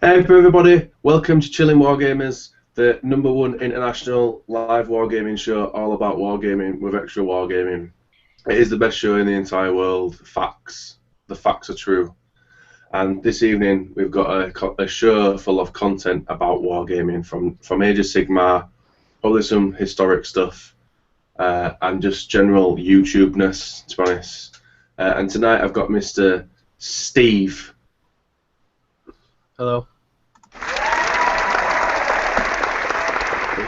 Hey everybody, welcome to Chilling Wargamers, the #1 international live wargaming show all about wargaming with extra wargaming. It is the best show in the entire world. Facts. The facts are true. And this evening we've got a show full of content about wargaming from Age of Sigmar, probably some historic stuff, and just general YouTube-ness, to be honest. And tonight I've got Mr. Steve. Hello.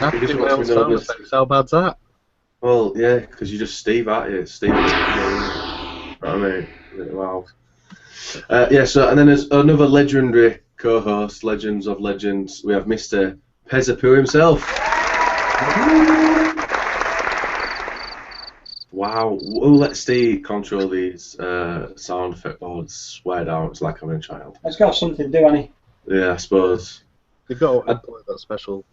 How bad's that? Well, yeah, because you're just Steve, aren't you? Steve. I mean, wow. Yeah, so, and then there's another legendary co-host, Legends of Legends. We have Mr. Pezapoo himself. Wow, we'll let Steve control these sound effect boards. Swear down, it's like I'm a child. It's got something to do, hasn't he? Yeah, I suppose. You've got to employ that special.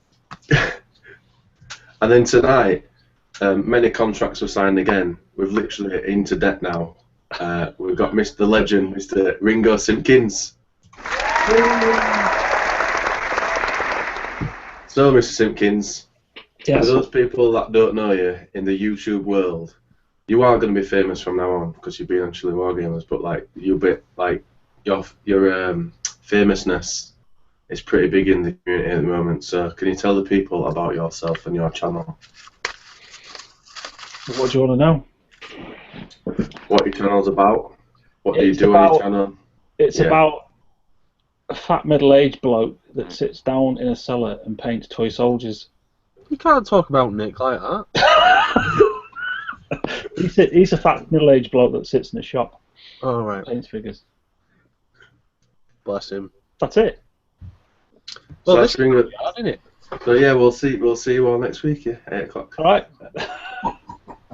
And then tonight, many contracts were signed again. We're literally into debt now. We've got Mr. Legend, Mr. Ringo Simpkins. So, Mr. Simpkins, Yes. for those people that don't know you in the YouTube world, you are going to be famous from now on because you've been on Chilling Wargamers. But like, you'll be like your famousness is pretty big in the community at the moment. So, can you tell the people about yourself and your channel? What do you want to know? What your channel's about? What do you It's do on your about- channel? It's Yeah. about a fat middle-aged bloke that sits down in a cellar and paints toy soldiers. You can't talk about Nick like that. He's a fat middle-aged bloke that sits in a shop All right. and paints figures. Bless him. That's it. Well, So this that's Ringo. is hard, isn't it? So yeah, we'll see you all next week. Yeah, 8 o'clock. All right.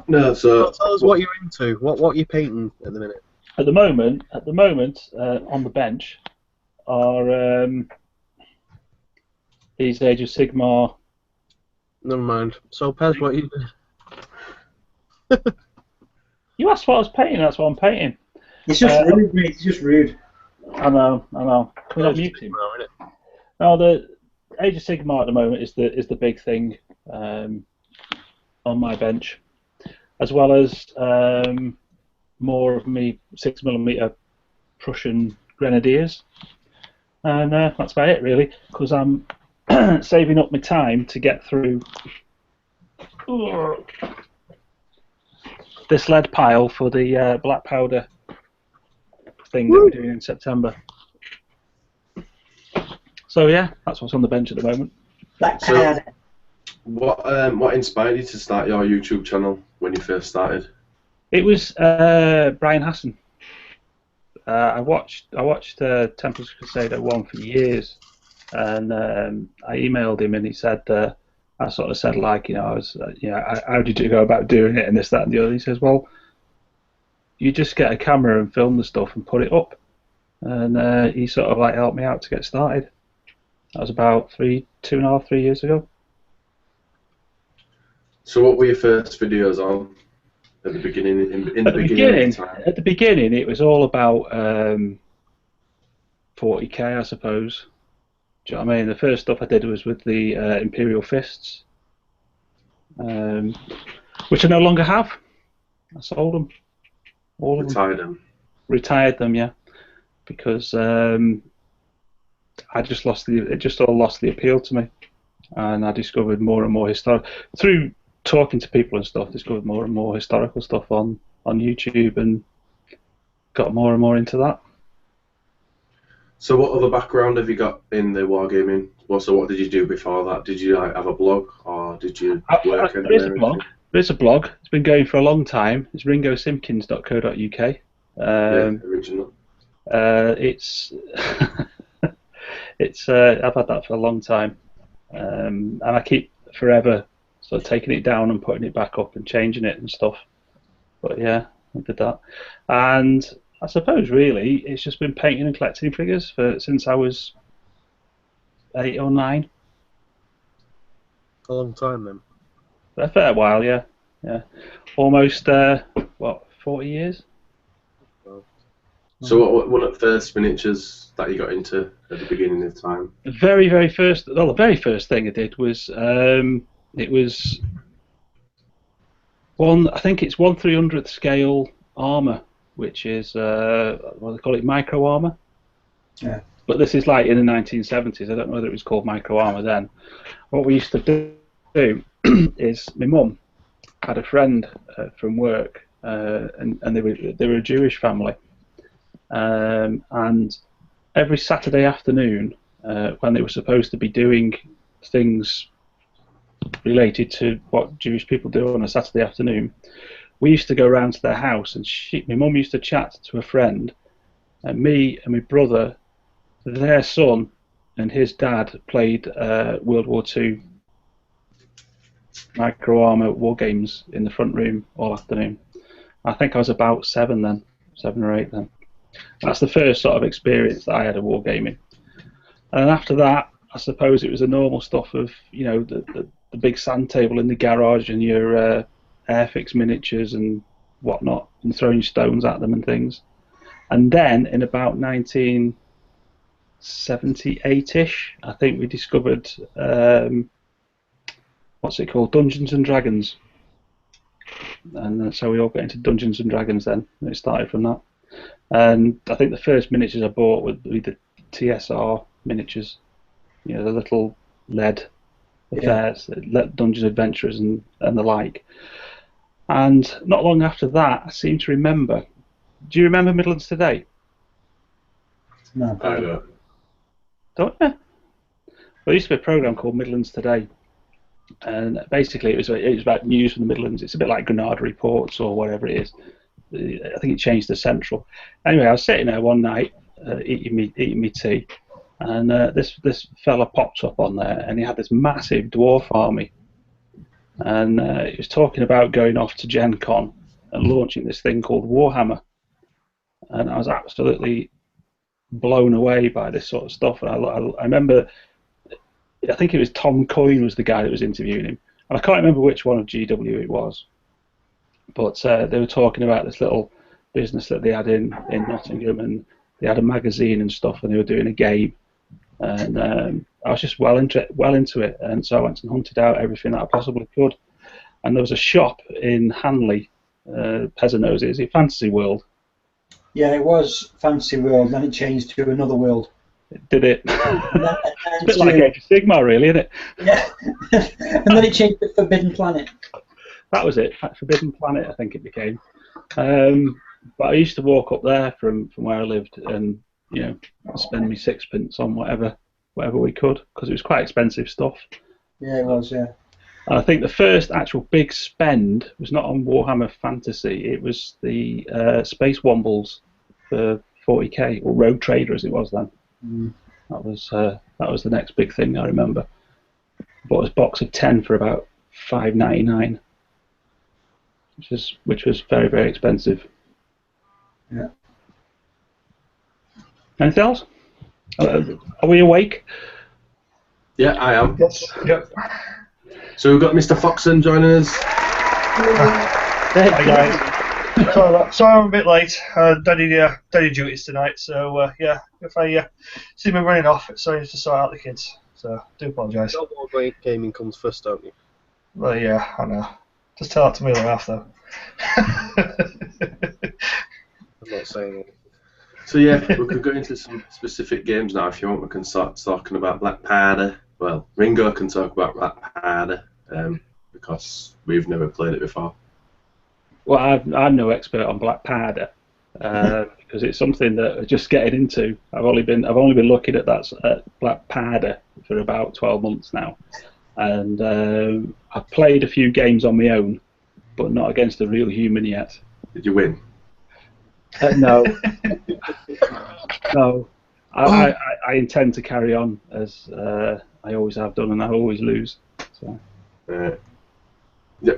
No, so Tell us what you're into. What are you painting at the minute? At the moment, on the bench are these Age of Sigmar. Never mind. So, Pez, what you You asked what I was painting. That's what I'm painting. It's just rude, mate. It's just rude. I know. Can we not mute him? No, the Age of Sigmar at the moment is the big thing on my bench, as well as more of me 6mm Prussian Grenadiers, and that's about it really. Because I'm saving up my time to get through this lead pile for the black powder thing that we're doing in September. So yeah, that's what's on the bench at the moment. Black So- powder. what inspired you to start your YouTube channel when you first started? It was Brian Hassan. I watched Templars Crusader 1 for years, and I emailed him, and he said, I sort of said like, how did you go about doing it, and this, that, and the other. He says, well, you just get a camera and film the stuff and put it up, and he sort of like helped me out to get started. That was about 2.5, 3 years ago. So what were your first videos on at the beginning? In the beginning of the time? At the beginning, it was all about 40k, I suppose. Do you know what I mean? The first stuff I did was with the Imperial Fists, which I no longer have. I sold them. All of them. Retired them. Retired them, yeah, because I just it just all lost the appeal to me, and I discovered more and more through talking to people and stuff. Discovered more and more historical stuff on YouTube, and got more and more into that. So what other background have you got in the wargaming? Well, so what did you do before that? Did you like have a blog, or did you work? There is a blog. There's a blog. It's been going for a long time. It's ringosimpkins.co.uk. Yeah, original. It's I've had that for a long time, and I keep forever sort of taking it down and putting it back up and changing it and stuff. But yeah, I did that, and I suppose really it's just been painting and collecting figures since I was 8 or 9. A long time then. A fair while, yeah. Almost 40 years. So what were the first miniatures that you got into at the beginning of time? The very first thing I did was it was I think it's 1/300th scale armor, which is what they call it, micro armor. Yeah. But this is like in the 1970s. I don't know whether it was called micro armor then. What we used to do is my mum had a friend from work, and they were a Jewish family, and every Saturday afternoon, when they were supposed to be doing things related to what Jewish people do on a Saturday afternoon, we used to go round to their house, and my mum used to chat to a friend, and me and my brother, their son and his dad played World War II micro armor war games in the front room all afternoon. I think I was about 7 or 8 then. That's the first sort of experience that I had of wargaming. And after that, I suppose it was the normal stuff of, you know, the big sand table in the garage and your Airfix miniatures and whatnot, and throwing stones at them and things. And then in about 1978-ish, I think we discovered what's it called, Dungeons and Dragons. And so we all got into Dungeons and Dragons then, and it started from that. And I think the first miniatures I bought would be the TSR miniatures, you know, the little lead affairs, Dungeons Adventurers and the like. And not long after that, I seem to remember. Do you remember Midlands Today? No. I don't. Don't you? Well, there used to be a program called Midlands Today, and basically it was about news from the Midlands. It's a bit like Granada Reports or whatever it is. I think it changed to Central. Anyway, I was sitting there one night eating me tea, and this fella popped up on there, and he had this massive dwarf army, and he was talking about going off to Gen Con and launching this thing called Warhammer, and I was absolutely blown away by this sort of stuff. And I remember, I think it was Tom Coyne was the guy that was interviewing him, and I can't remember which one of GW it was, but they were talking about this little business that they had in Nottingham, and they had a magazine and stuff, and they were doing a game, and I was just well into it, and so I went and hunted out everything that I possibly could. And there was a shop in Hanley, Pezza knows it, is it Fantasy World? Yeah, it was Fantasy World, then it changed to Another World. Did it? It's a bit like Age of Sigmar, really, isn't it? Yeah, and then it changed to Forbidden Planet. That was it, Forbidden Planet, I think it became. But I used to walk up there from where I lived, and you know, spend me sixpence on whatever we could, because it was quite expensive stuff. Yeah, it was. Yeah. And I think the first actual big spend was not on Warhammer Fantasy; it was the Space Wombles for 40k, or Rogue Trader as it was then. Mm. That was the next big thing I remember. I bought a box of 10 for about $5.99, which was very, very expensive. Yeah. Anything else? Are we awake? Yeah, I am. Yes. Yep. So we've got Mr. Foxon joining us. Hi guys. Sorry I'm a bit late. Daddy duties tonight, so yeah. If I see me running off, it's only to sort out the kids. So do apologise. Gaming comes first, don't you? Well, yeah, I know. Just tell that to me after. I'm not saying it. So yeah, we could go into some specific games now if you want. We can start talking about Black Powder. Well, Ringo can talk about Black Powder because we've never played it before. Well, I'm no expert on Black Powder because it's something that I'm just getting into. I've only been looking at Black Powder for about 12 months now, and I've played a few games on my own, but not against a real human yet. Did you win? No. No. I intend to carry on as I always have done, and I always lose. So.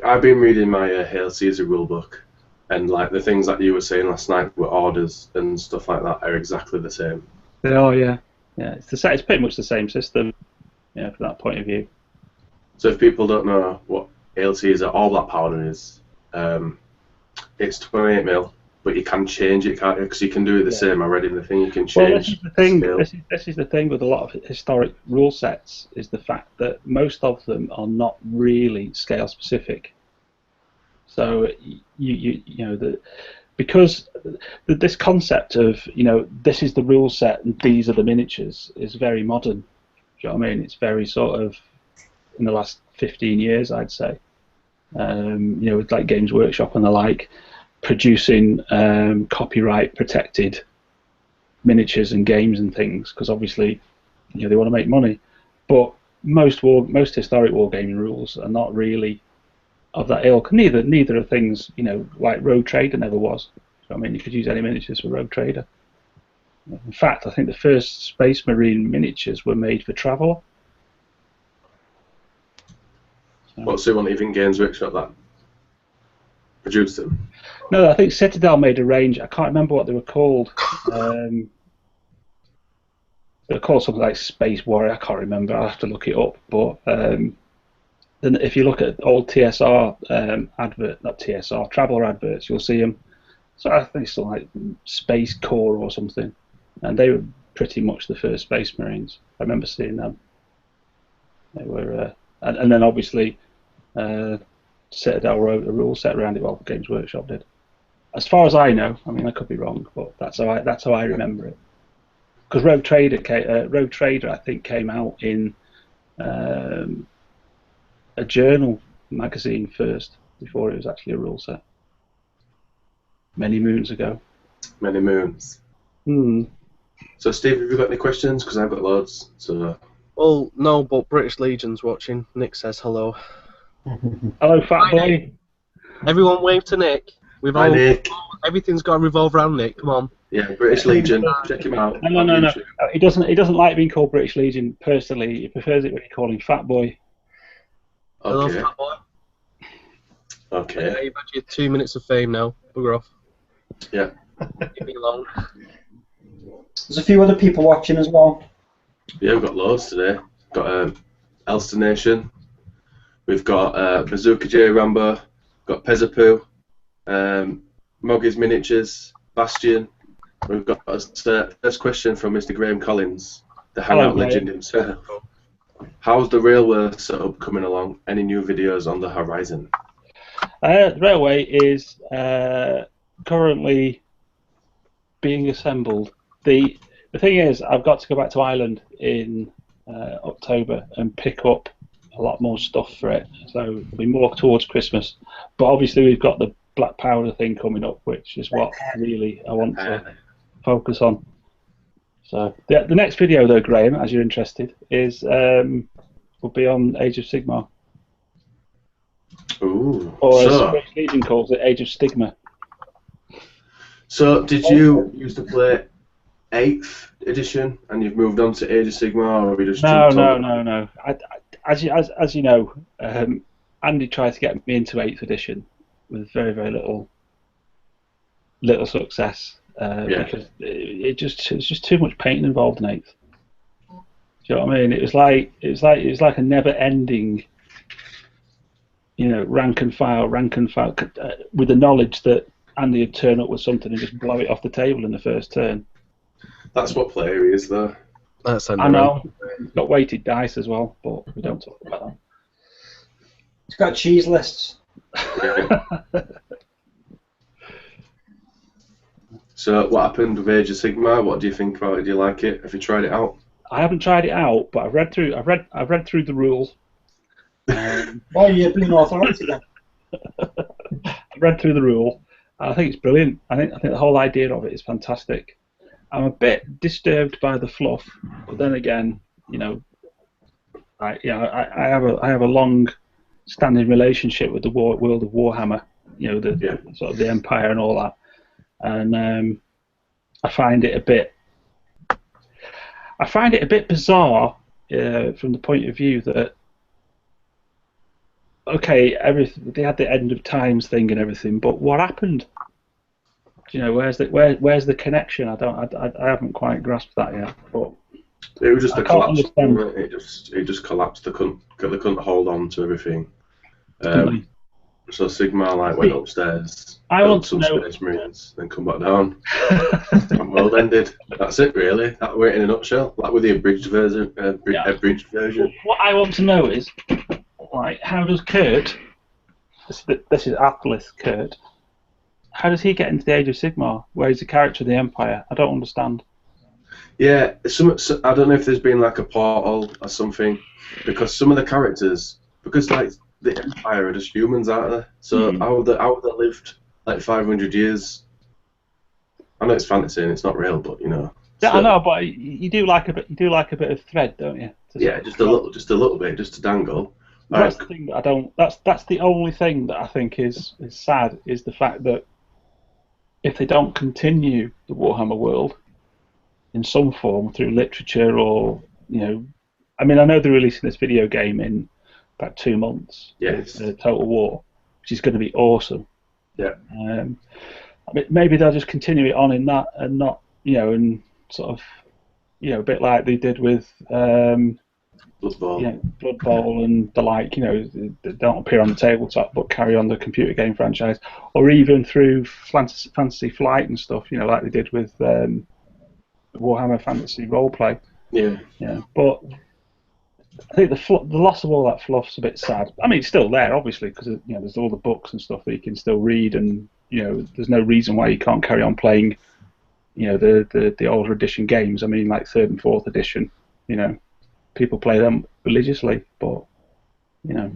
I've been reading my Hail Caesar rulebook, and like the things that you were saying last night with orders and stuff like that are exactly the same. They are, yeah. Yeah, it's pretty much the same system, yeah, from that point of view. So if people don't know what Hail Caesar or Black Powder is, it's 28 mil, but you can change it, can't you? Because you can do it the same. I read in the thing you can Well, change. this is the thing. scale. This is the thing with a lot of historic rule sets is the fact that most of them are not really scale specific. So because this concept of this is the rule set and these are the miniatures is very modern. Do you know what I mean? It's very sort of in the last 15 years, I'd say. With like Games Workshop and the like, producing copyright protected miniatures and games and things, because obviously they want to make money. But most historic wargaming rules are not really of that ilk. Neither are things like Rogue Trader never was. So, I mean, you could use any miniatures for Rogue Trader. In fact, I think the first Space Marine miniatures were made for Traveller. What's the one even Games Workshop that produced them? No, I think Citadel made a range. I can't remember what they were called. They were called something like Space Warrior. I can't remember. I'll have to look it up. But then if you look at old TSR not TSR, Traveller adverts, you'll see them. So I think it's something like Space Corps or something. And they were pretty much the first Space Marines. I remember seeing them. They were, and then obviously Citadel wrote a rule set around it. Well, Games Workshop did. As far as I know, I mean I could be wrong, but that's how I remember it. Because Rogue Trader I think came out in a journal magazine first before it was actually a rule set. Many moons ago. Many moons. So Steve, have you got any questions? Because I've got loads. So. Well, no, but British Legion's watching. Nick says hello. Hello, fat boy. Everyone wave to Nick. Hi, Nick. Everything's got to revolve around Nick. Come on. Yeah, British Legion. Check him out. No. He doesn't like being called British Legion personally. He prefers it when you call him fat boy. Hello, Okay. fat boy. Okay. Yeah, you've had your 2 minutes of fame now. Bugger off. Yeah. Leave me alone. There's a few other people watching as well. Yeah, we've got loads today. Got Elster Nation. We've got Bazooka J Rambo. Got Pezapoo. Moggy's Miniatures. Bastion. We've got a first question from Mr. Graham Collins, the Hangout legend himself. How's the railway setup coming along? Any new videos on the horizon? The railway is currently being assembled. The thing is, I've got to go back to Ireland in October and pick up a lot more stuff for it. So it'll be more towards Christmas. But obviously we've got the Black Powder thing coming up, which is what really I want to focus on. So the next video, though, Graham, as you're interested, is will be on Age of Sigmar. Ooh. Or as British Legion calls it, Age of Stigma. So did you used to play 8th edition and you've moved on to Age of Sigmar, or have you just jumped on? No. As you know, Andy tried to get me into 8th edition with very, very little success because it was just too much painting involved in 8th. Do you know what I mean? It was like a never-ending, rank and file, with the knowledge that Andy would turn up with something and just blow it off the table in the first turn. That's what player is, though. I know. It's got weighted dice as well, but we don't talk about that. It's got cheese lists. Yeah. So what happened with Age of Sigmar? What do you think about it? Do you like it? Have you tried it out? I haven't tried it out, but I've read through the rules. Why are you being authority then? I've read through the rule. I think it's brilliant. I think the whole idea of it is fantastic. I'm a bit disturbed by the fluff, but then again, I have a long-standing relationship with the world of Warhammer. The sort of the Empire and all that, and I find it a bit bizarre from the point of view that they had the end of times thing and everything, but what happened? Where's the connection? I haven't quite grasped that yet. But it was just a collapse. It just collapsed. They couldn't hold on to everything. So Sigmar like went upstairs, I built want to some know. Space Marines, then come back down. And world ended. That's it, really. That were it in a nutshell. That with the abridged version. Yeah. Abridged version. What I want to know is, like, how does Kurt? This is Atlas Kurt. How does he get into the Age of Sigmar, where he's a character of the Empire? I don't understand. Yeah, I don't know if there's been like a portal or something, because some of the characters, because like the Empire are just humans, aren't they? So how they lived like 500 years. I know it's fantasy and it's not real, but you know. Yeah, still. I know, but you do like a bit. You do like a bit of thread, don't you? Yeah, just a little bit, just to dangle. That's the thing that I don't. That's the only thing that I think is sad, is the fact that if they don't continue the Warhammer world in some form through literature or, you know, I mean, I know they're releasing this video game in about 2 months. Yes. Total War, which is going to be awesome. Yeah. I mean, maybe they'll just continue it on in that and not, you know, and sort of, you know, a bit like they did with Blood Bowl. Yeah, Blood Bowl and the like, you know, they don't appear on the tabletop but carry on the computer game franchise, or even through Fantasy Flight and stuff, you know, like they did with Warhammer Fantasy Roleplay. Yeah. Yeah, but I think the loss of all that fluff's a bit sad. I mean, it's still there, obviously, because you know there's all the books and stuff that you can still read, and you know there's no reason why you can't carry on playing, you know, the older edition games. I mean, like 3rd and 4th edition, you know. People play them religiously, but you know,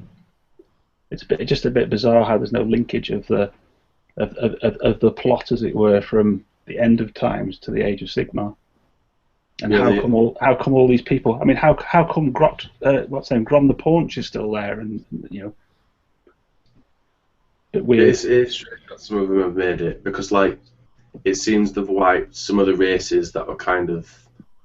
it's just a bit bizarre how there's no linkage of the plot, as it were, from the end of times to the Age of Sigmar. And Yeah, how come all these people? I mean, how come Grot what's his name, Grom the Paunch is still there, and you know, bit weird. It's strange that some of them have made it, because like it seems they've wiped some of the races that were kind of.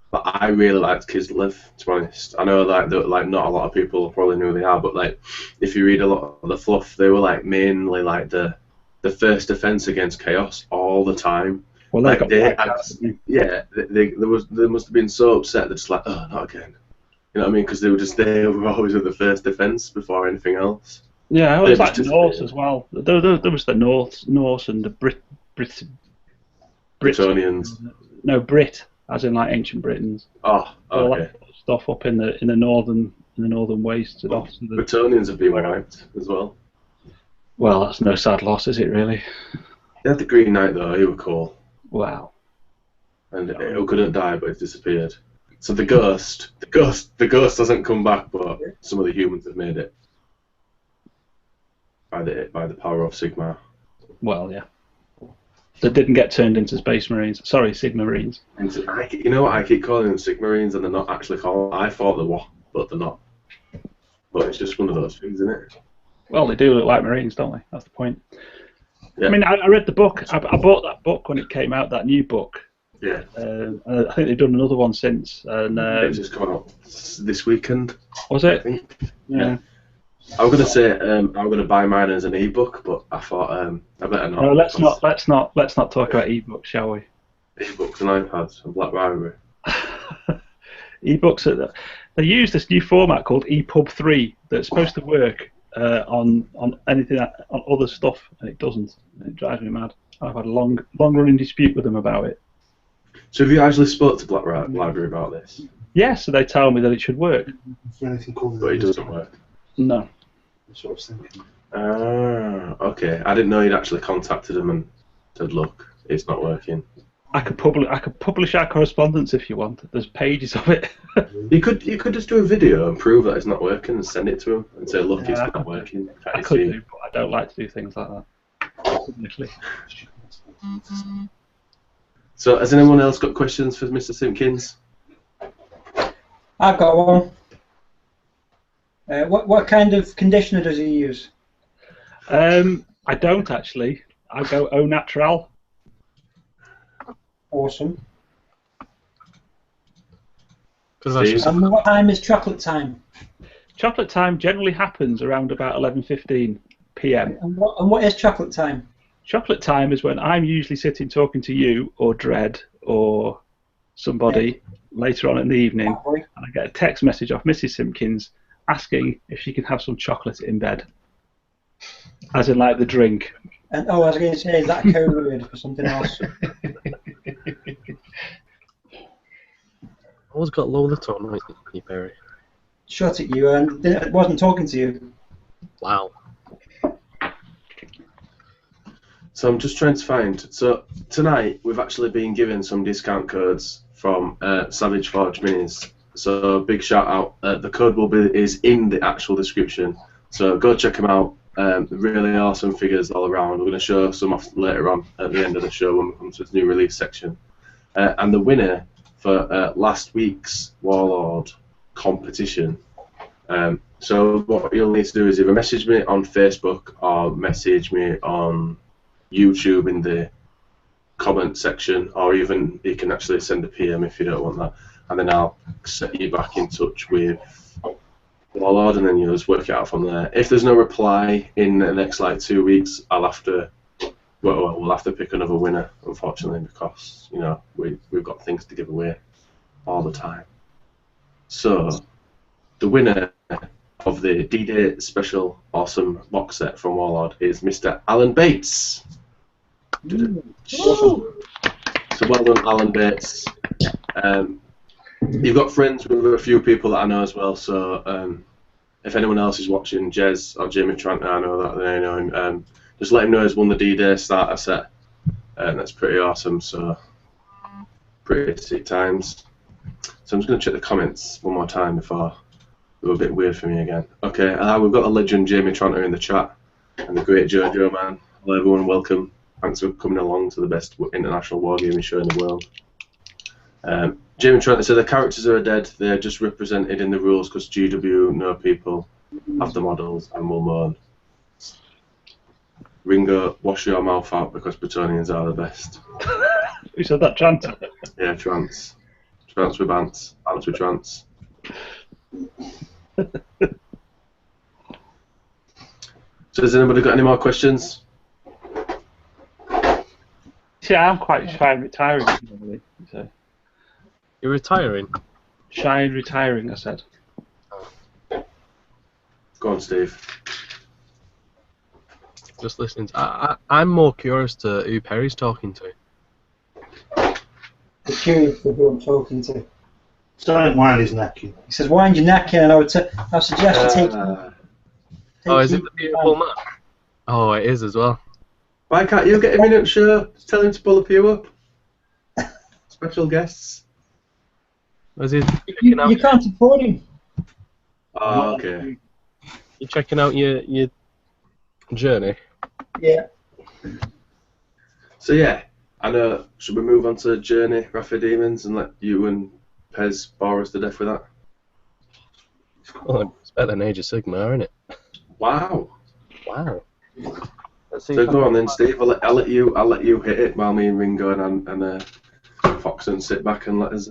But I really liked Kislev, to be honest. I know like not a lot of people probably knew who they are, but like if you read a lot of the fluff, they were like mainly like the first defense against chaos all the time. Well, like they must have been so upset. They're just like, oh, not again. You know what I mean? Because they were always at the first defense before anything else. Yeah, it was like the Norse as well. There was the Norse and the Britonians. No, Brit, as in like ancient Britons. Oh, okay. All that stuff up in the northern wastes and off. Britonians have been wiped as well. Well, that's no sad loss, is it really? They had the Green Knight though. He was cool. Wow. And it couldn't die, but it disappeared. So the ghost doesn't come back, but some of the humans have made it by the power of Sigmar. Well, yeah. That didn't get turned into Space Marines. Sorry, Sigmarines. You know what? I keep calling them Sigmarines, and they're not actually called. I thought they were, but they're not. But it's just one of those things, isn't it? Well, they do look like Marines, don't they? That's the point. Yeah. I mean, I read the book. I bought that book when it came out, that new book. Yeah. I think they've done another one since. And It's just come out this weekend. Was it? I think. Yeah. I was gonna say I'm gonna buy mine as an ebook, but I thought I better not. No, let's not talk about ebooks, shall we? Ebooks and iPads and BlackBerry. Ebooks they use this new format called EPUB 3 that's supposed to work on anything on other stuff, and it doesn't. It drives me mad. I've had a long running dispute with them about it. So have you actually spoke to BlackBerry about this? Yes, so they tell me that it should work. But it doesn't work. No. That's what I was thinking. Okay. I didn't know you'd actually contacted them and said, look, it's not working. I could publish our correspondence if you want. There's pages of it. You could just do a video and prove that it's not working and send it to them and say, look, it's not working. I could do, but I don't like to do things like that. Publicly. So has anyone else got questions for Mr. Simpkins? I've got one. What kind of conditioner does he use? I don't actually. I go au naturel. Awesome. Steve? And what time is chocolate time? Chocolate time generally happens around about 11:15 p.m. And what is chocolate time? Chocolate time is when I'm usually sitting talking to you or Dredd or somebody later on in the evening, and I get a text message off Mrs. Simpkins asking if she can have some chocolate in bed. As in, like the drink. And I was going to say, is that code word for something else? Always got low the tone, right, you Perry? Shut it, you. And I wasn't talking to you. Wow. So I'm just trying to find. So tonight we've actually been given some discount codes from Savage Forge Minis. So big shout out. The code is in the actual description. So go check them out. Really awesome figures all around. We're going to show some off later on at the end of the show when we come to the new release section. And the winner for last week's Warlord competition. So what you'll need to do is either message me on Facebook or message me on YouTube in the comment section, or even you can actually send a PM if you don't want that, and then I'll set you back in touch with Warlord, and then you'll just work it out from there. If there's no reply in the next like 2 weeks, we'll have to pick another winner, unfortunately, because we've got things to give away all the time. So the winner of the D-Day special awesome box set from Warlord is Mr. Alan Bates. So well done, Alan Bates. You've got friends with a few people that I know as well, so if anyone else is watching, Jez or Jamie Tranter, I know that they know him. Just let him know he's won the D-Day starter set, and that's pretty awesome, so pretty sick times. So I'm just going to check the comments one more time before they were a bit weird for me again. Okay, we've got the legend Jamie Tranter in the chat, and the great Jojo, man. Hello everyone, welcome. Thanks for coming along to the best international wargaming show in the world. Jamie Tranter said the characters are dead, they're just represented in the rules because GW know people have the models and will mourn. Ringo, wash your mouth out because Bretonians are the best. Who said that, Tranter? Yeah, trance. Trance with ants. Ants with trance. So has anybody got any more questions? Yeah, I'm quite shy and retiring normally. So. You're retiring? Shy and retiring, I said. Go on, Steve. Just listening. I'm more curious to who Perry's talking to. The curious for who I'm talking to. Don't wind his neck. He says, wind your neck in, and I suggest you take. Oh, is it the beautiful man? Oh, it is as well. Why can't you get him in at the show? Just tell him to pull a pew up. Special guests. Was he You can't afford him. Oh, okay. You checking out your journey? Yeah. So yeah, I know. Should we move on to Journey, Rafa Demons, and let you and Pez bore us to death with that? Oh, it's better than Age of Sigmar, isn't it? Wow. Wow. So go on then, Steve. I'll let you hit it while me and Ringo and Foxon sit back and let us.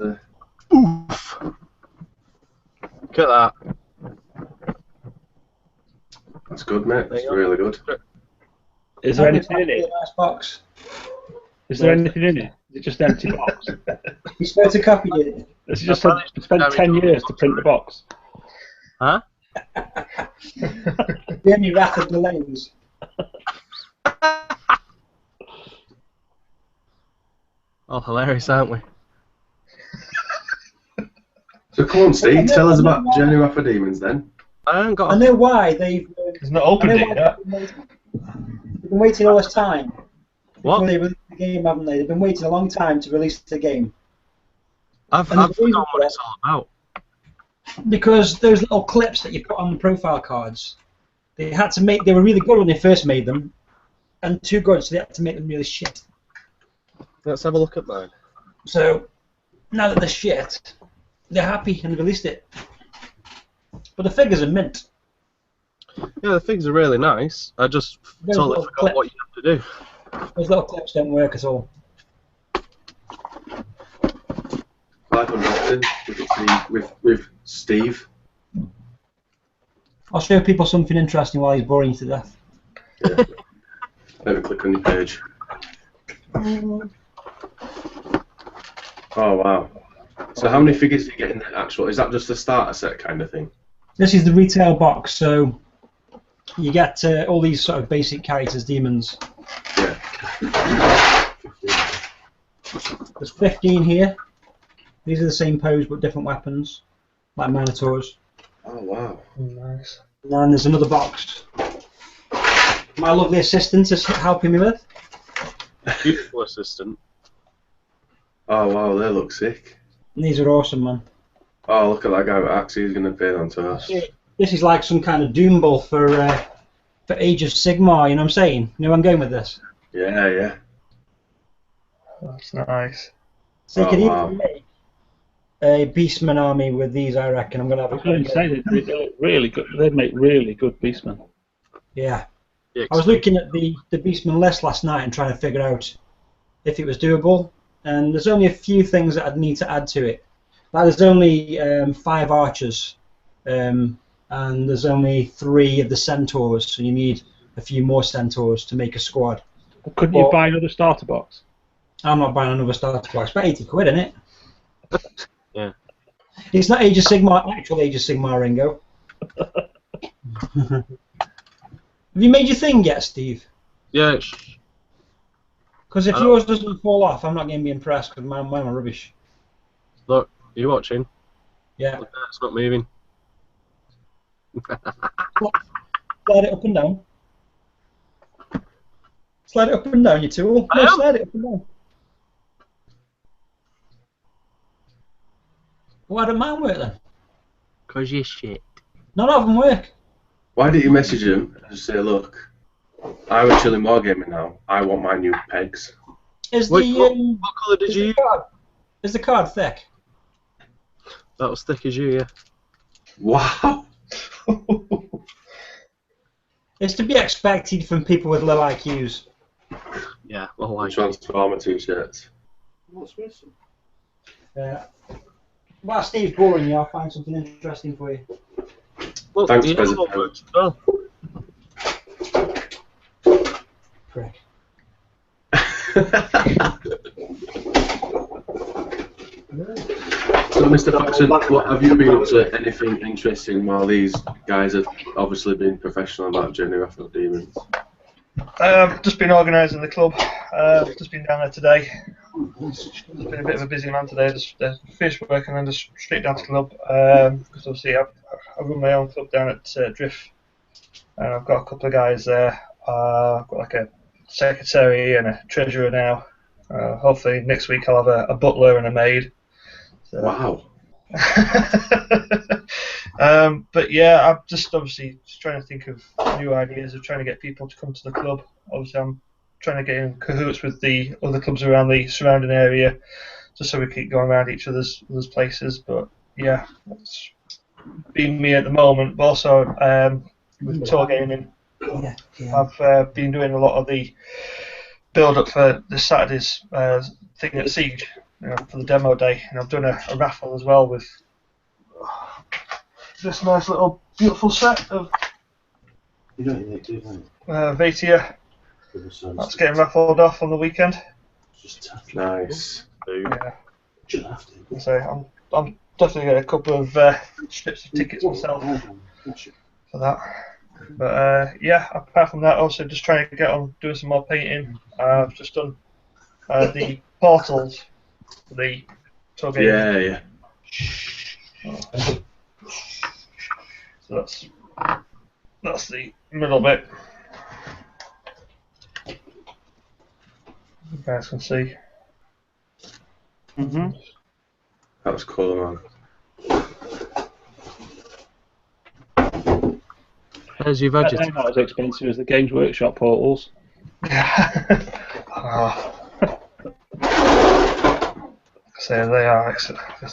Oof. Look at that. That's good, mate. That's really good. Is there anything in it? Nice box. Is there anything in it? Is it just an empty box? He's photocopied it. It's just spent 10 years to print the box. Huh? The only wrath of the lanes. Oh, hilarious, aren't we? So come on, Steve. Tell us about Journey, Rafa Demons then. I haven't got. I know why they've. It's not open I know yet. why they've been waiting all this time. What? Before they release the game, haven't they? They've been waiting a long time to release the game. I've And the forgotten reason what it's all about. Because those little clips that you put on the profile cards, they were really good when they first made them, and too good, so they had to make them really shit. Let's have a look at mine. So now that they're shit, they're happy and they released it. But the figures are mint. Yeah, the things are really nice. I just Those totally little forgot what you have to do. Those little clips don't work at all. Live unboxing with Steve. I'll show people something interesting while he's boring you to death. Yeah. Let me click on your page. Oh wow. So how many figures do you get in the actual? Is that just a starter set kind of thing? This is the retail box, so You get all these sort of basic characters, demons. Yeah. There's 15 here. These are the same pose but different weapons, like Minotaurs. Oh wow. Nice. And then there's another box. My lovely assistant is helping me with. Beautiful assistant. Oh wow, they look sick. And these are awesome, man. Oh, look at that guy with axe. He's going to pay on toast. This is like some kind of Doom Ball for Age of Sigmar, you know what I'm saying? You know where I'm going with this? Yeah, yeah. That's nice. So you Oh, could wow. even make a Beastman army with these, I reckon. I'm going to have I was going to say they look really good. They'd make really good beastmen. Yeah. Yeah, I was looking at the Beastman list last night and trying to figure out if it was doable. And there's only a few things that I'd need to add to it. Like there's only 5 archers. And there's only 3 of the centaurs. So you need a few more centaurs to make a squad. Couldn't you buy another starter box? I'm not buying another starter box. About 80 quid, isn't it? Yeah. It's not Age of Sigmar, actual Age of Sigmar, Ringo. Have you made your thing yet, Steve? Yeah. Because if yours doesn't fall off, I'm not going to be impressed because mine are rubbish. Look, are you watching? Yeah. Look, it's not moving. Slide it up and down. Slide it up and down, you tool. No, slide it up and down. Why don't mine work then? Because you're shit. None of them work. Why didn't you message him and just say, look, I'm a Chilling Wargaming now. I want my new pegs. Is What colour did you use? Is the card thick? That was thick as you, yeah. Wow. It's to be expected from people with low IQs. Yeah, well, like Transformer t-shirts. While Steve's boring you, I'll find something interesting for you. Well, Thanks, the other President. one works as well. Correct. So, Mr. Faxon, what have you been up to? Anything interesting while these guys have obviously been professional about Journey Wrath of Demons? Just been organising the club. Just been down there today. Just been a bit of a busy man today. Just finished work and then just straight down to the club. Because obviously I run my own club down at Drift, and I've got a couple of guys there. I've got like a secretary and a treasurer now. Hopefully next week I'll have a butler and a maid. So. Wow. But yeah, I'm just obviously just trying to think of new ideas of trying to get people to come to the club. Obviously, I'm trying to get in cahoots with the other clubs around the surrounding area, just so we keep going around each other's places. But yeah, that's been me at the moment. But also with tour gaming, I've been doing a lot of the build up for this Saturday's thing at Siege, for the demo day, and I've done a raffle as well with this nice little beautiful set of Vatia. That's getting raffled off on the weekend. Nice. Yeah. So I'm definitely getting a couple of strips of tickets myself for that. But yeah, apart from that, also just trying to get on doing some more painting. I've just done the portals for the tour game. Yeah. So that's the middle bit. You guys can see. Mm-hmm. That was cool, man. As you've had They're not as expensive as the Games Workshop portals. So they are.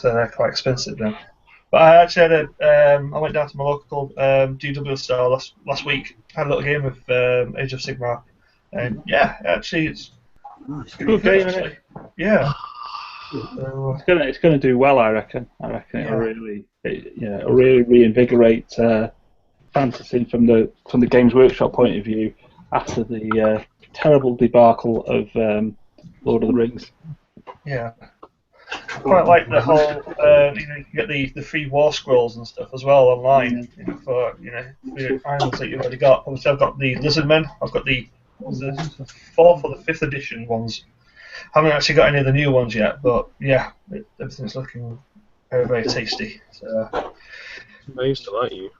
They're quite expensive now. But I actually had I went down to my local GW store last week. Had a little game of Age of Sigmar, and yeah, actually it's Good game, isn't it? Yeah. So, It's going to do well, I reckon. It'll really reinvigorate fantasy from the Games Workshop point of view after the terrible debacle of Lord of the Rings. yeah. quite like the whole, you know, you can get the free war scrolls and stuff as well online, you know, for the islands that you've already got. Obviously, I've got the Lizardmen. I've got the 4th or the 5th edition ones. Haven't actually got any of the new ones yet, but yeah, everything's looking very, very tasty. So, I used to like you.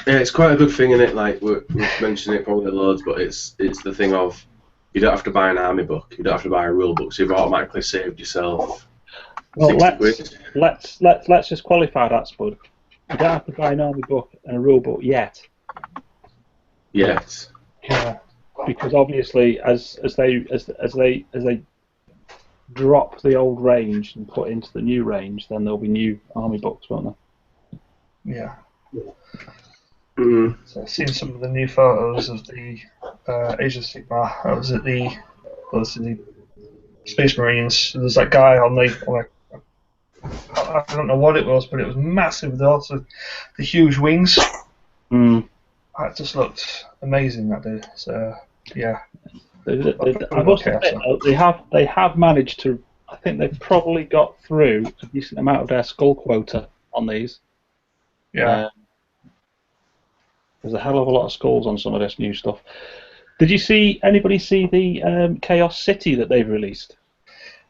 Yeah, it's quite a good thing, isn't it? Like we've mentioned it probably loads, but it's the thing of you don't have to buy an army book, you don't have to buy a rule book, so you've automatically saved yourself. Well, 60 quid. let's just qualify that, Spud. You don't have to buy an army book and a rule book yet. Yes. Yeah. Because obviously, as they drop the old range and put into the new range, then there'll be new army books, won't there? yeah. Mm. So I've seen some of the new photos of the Age of Sigmar. I was at the Space Marines. There's that guy on I don't know what it was, but it was massive with also the huge wings. Mm. It just looked amazing that day. So yeah. I must admit, they have managed to. I think they've probably got through a decent amount of their skull quota on these. Yeah. There's a hell of a lot of skulls on some of this new stuff. Did anybody see the Chaos City that they've released?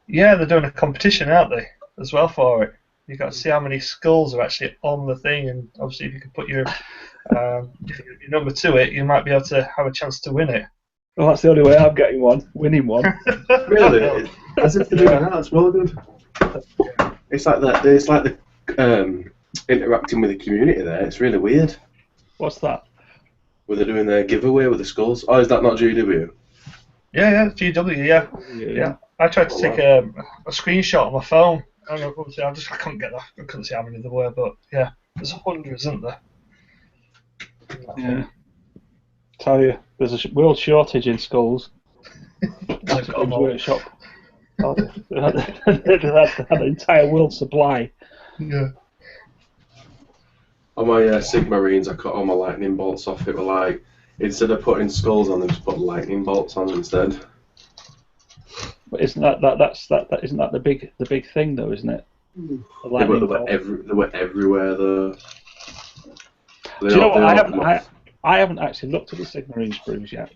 Yeah, they're doing a competition, aren't they, as well for it? You've got to see how many skulls are actually on the thing, and obviously if you can put your number to it, you might be able to have a chance to win it. Well, that's the only way I'm getting one, winning one. Really? As if they're doing that, that's well good. It's like that. It's like the interacting with the community there. It's really weird. What's that? Were they doing their giveaway with the skulls? Oh, is that not GW? Yeah, GW, yeah. I tried to take a screenshot on my phone. I don't know, obviously I couldn't get that. I couldn't see how many there were, but yeah, there's hundreds, isn't there? Yeah. Tell you, there's a world shortage in skulls. They've got them all. Workshop. They had an entire world supply. Yeah. On my Sigma Marines, I cut all my lightning bolts off. It were like, instead of putting skulls on them, just put lightning bolts on instead. But isn't that isn't that the big thing though, isn't it? The They were everywhere though. Do you know what? I haven't actually looked at the Sigma Marine sprues yet.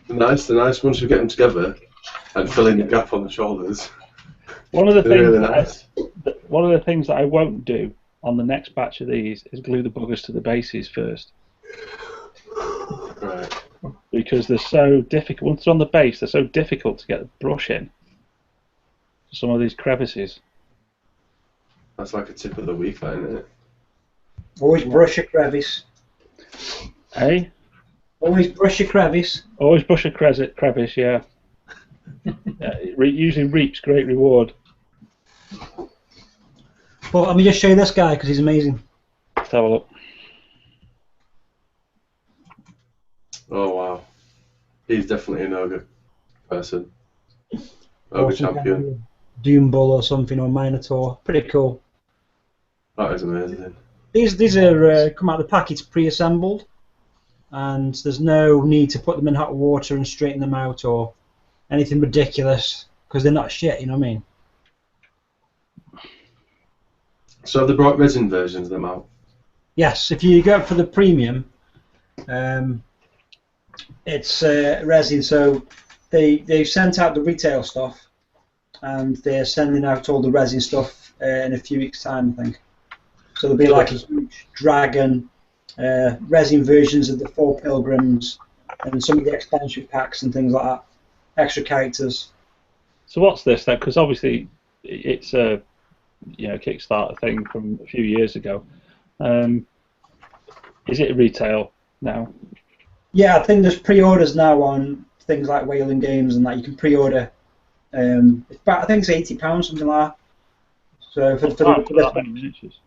They're nice once you get them together and fill in the gap on the shoulders. One of the things really nice. One of the things that I won't do on the next batch of these is glue the buggers to the bases first. Right. Because they're so difficult. Once they're on the base, they're so difficult to get the brush in. Some of these crevices. That's like a tip of the week, isn't it? Always brush a crevice. Hey? Always brush a crevice. Always brush a crevice, yeah. It usually reaps great reward. But let me just show you this guy because he's amazing. Let's have a look. Oh wow. He's definitely an ogre person. Ogre champion. Doom Bull or something, or Minotaur. Pretty cool. That is amazing. These are come out of the package pre-assembled, and there's no need to put them in hot water and straighten them out or anything ridiculous because they're not shit. You know what I mean? So have they brought resin versions of them out? Yes. If you go for the premium, it's resin. So they've sent out the retail stuff, and they're sending out all the resin stuff in a few weeks' time, I think. So there'll be like a huge dragon, resin versions of the 4 Pilgrims, and some of the expansion packs and things like that. Extra characters. So what's this then? Because obviously it's a Kickstarter thing from a few years ago. Is it retail now? Yeah, I think there's pre-orders now on things like Whaling Games and that. You can pre-order. I think it's £80, something like that. So for the miniatures.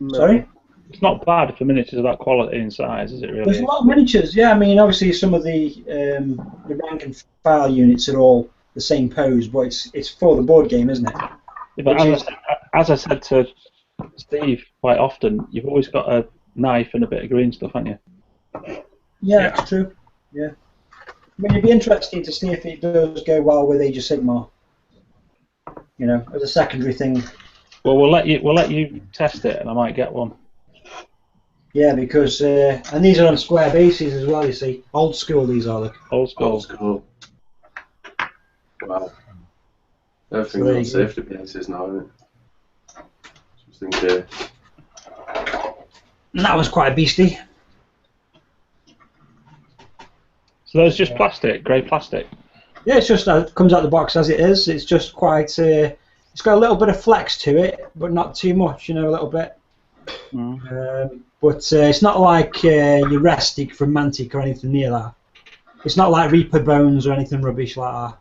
Sorry? It's not bad for miniatures of that quality and size, is it really? There's a lot of miniatures, yeah. I mean, obviously some of the rank and file units are all the same pose, but it's for the board game, isn't it? Yeah, but as I said to Steve quite often, you've always got a knife and a bit of green stuff, haven't you? Yeah, that's true. Yeah. I mean, it'd be interesting to see if it does go well with Age of Sigmar. you know, as a secondary thing. Well, we'll let you test it, and I might get one. Yeah, because and these are on square bases as well. You see, old school. These are the Old school. Old school. Wow. Everything's So there on you safety bases now, isn't it? Just in case. And that was quite beastly. So those just plastic, grey plastic. Yeah, it's just it comes out the box as it is. It's just quite. It's got a little bit of flex to it, but not too much. You know, a little bit. But it's not like your Restic from Mantic or anything near that. It's not like Reaper Bones or anything rubbish like that.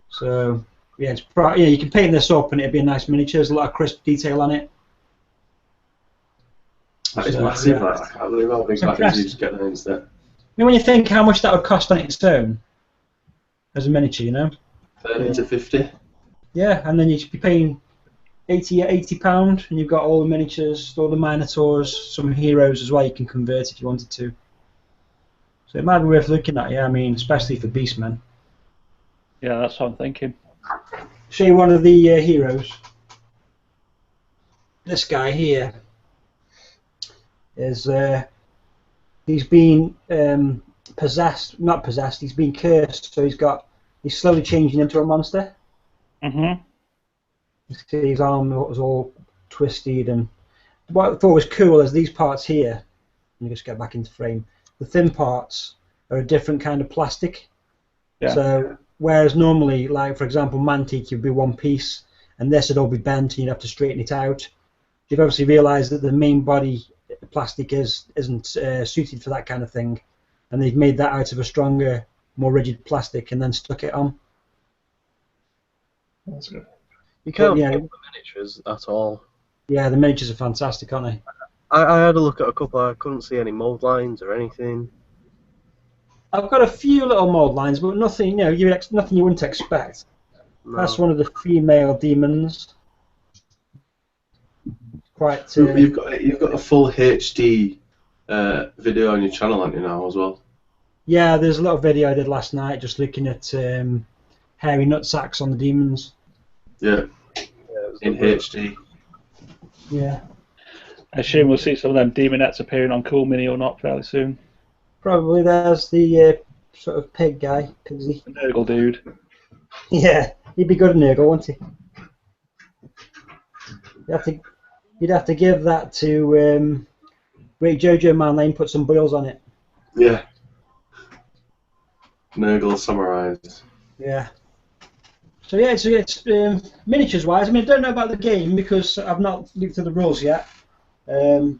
So yeah, you can paint this up and it'd be a nice miniature. There's a lot of crisp detail on it. That is So, massive. yeah. I can't believe how big It's that is. You impressive. just get there instead. I mean, when you think how much that would cost on its own as a miniature, you know? 30 to 50. Yeah, and then you'd be paying £80, and you've got all the miniatures, all the Minotaurs, some heroes as well you can convert if you wanted to. So it might be worth looking at, yeah, I mean, especially for Beastmen. Yeah, that's what I'm thinking. Show you one of the heroes. This guy here is, he's been not possessed, he's been cursed, so he's slowly changing into a monster. Mm-hmm. You see his arm was all twisted, and what I thought was cool is these parts here. Let me just get back into frame. The thin parts are a different kind of plastic. Yeah. So whereas normally, like for example, Mantic would be one piece, and this would all be bent, and you'd have to straighten it out. You've obviously realised that the main body plastic isn't suited for that kind of thing, and they've made that out of a stronger, more rigid plastic, and then stuck it on. That's good. You can't yeah. build the miniatures at all. Yeah, the miniatures are fantastic, aren't they? I had a look at a couple. I couldn't see any mould lines or anything. I've got a few little mould lines, but nothing, nothing you wouldn't expect. No. That's one of the female demons. Quite. So you've got a full HD video on your channel, haven't you, now as well? Yeah, there's a little video I did last night just looking at hairy nutsacks on the demons. Yeah. Yeah, it was In lovely. HD. Yeah. I assume we'll see some of them demonettes appearing on Cool Mini or not fairly soon. Probably there's the sort of pig guy, Pigsy. The Nurgle dude. Yeah, he'd be good in Nurgle, wouldn't he? You'd have to give that to Great Jojo Manley and put some boils on it. Yeah. Nurgle summarised. Yeah. So yeah, it's miniatures wise. I mean, I don't know about the game because I've not looked at the rules yet. To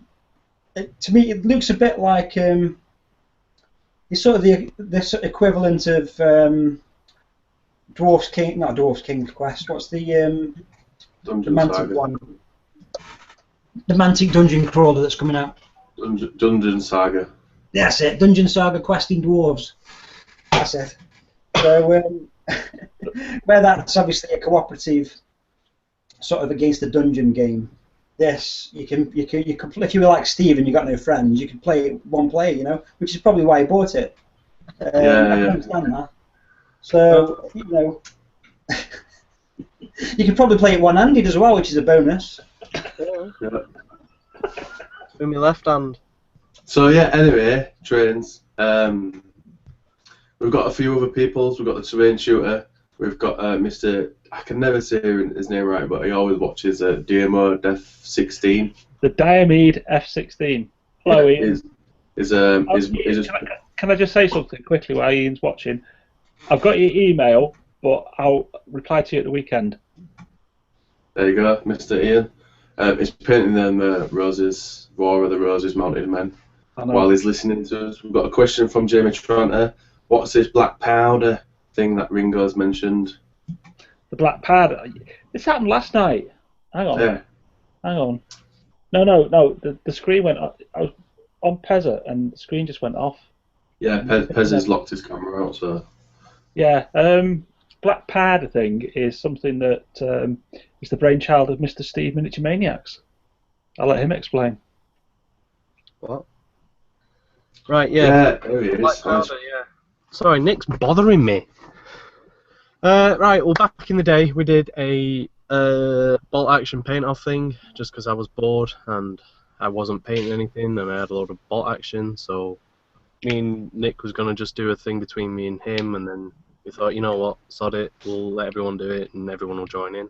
me, it looks a bit like it's sort of the sort of equivalent of Dwarf's King's Quest. What's the Dungeon Mantic Saga. one? The Mantic Dungeon Crawler that's coming out. Dungeon Saga. That's it. Dungeon Saga Questing Dwarves. That's it. So where that's obviously a cooperative sort of against the dungeon game. This you can if you were like Steve and you got no friends, you could play it one player, you know, which is probably why he bought it. I can understand that. So you could probably play it one-handed as well, which is a bonus. Yeah. With my left hand. So yeah, anyway, trains. We've got a few other peoples. We've got the terrain shooter. We've got Mr. I can never say his name right, but he always watches DMO Def 16. The Diomede F16. Hello, Ian. Can I just say something quickly while Ian's watching? I've got your email, but I'll reply to you at the weekend. There you go, Mr. Ian. He's painting them roses, War of the Roses Mounted Men, while he's listening to us. We've got a question from Jamie Tranter. What's this black powder thing that Ringo's mentioned? The black powder. This happened last night. Hang on. Yeah. Hang on. No. The screen went off. I was on Pezza and the screen just went off. Yeah, Pez has locked his camera out, so... Yeah, black powder thing is something that is the brainchild of Mr. Steve Miniature Maniacs. I'll let him explain. What? Right, yeah. Yeah, there he is. Black powder, yeah. Sorry, Nick's bothering me. Right, well, back in the day, we did a bolt action paint off thing just because I was bored and I wasn't painting anything and I had a lot of bolt action. So me and Nick was gonna just do a thing between me and him, and then we thought, you know what, sod it, we'll let everyone do it and everyone will join in.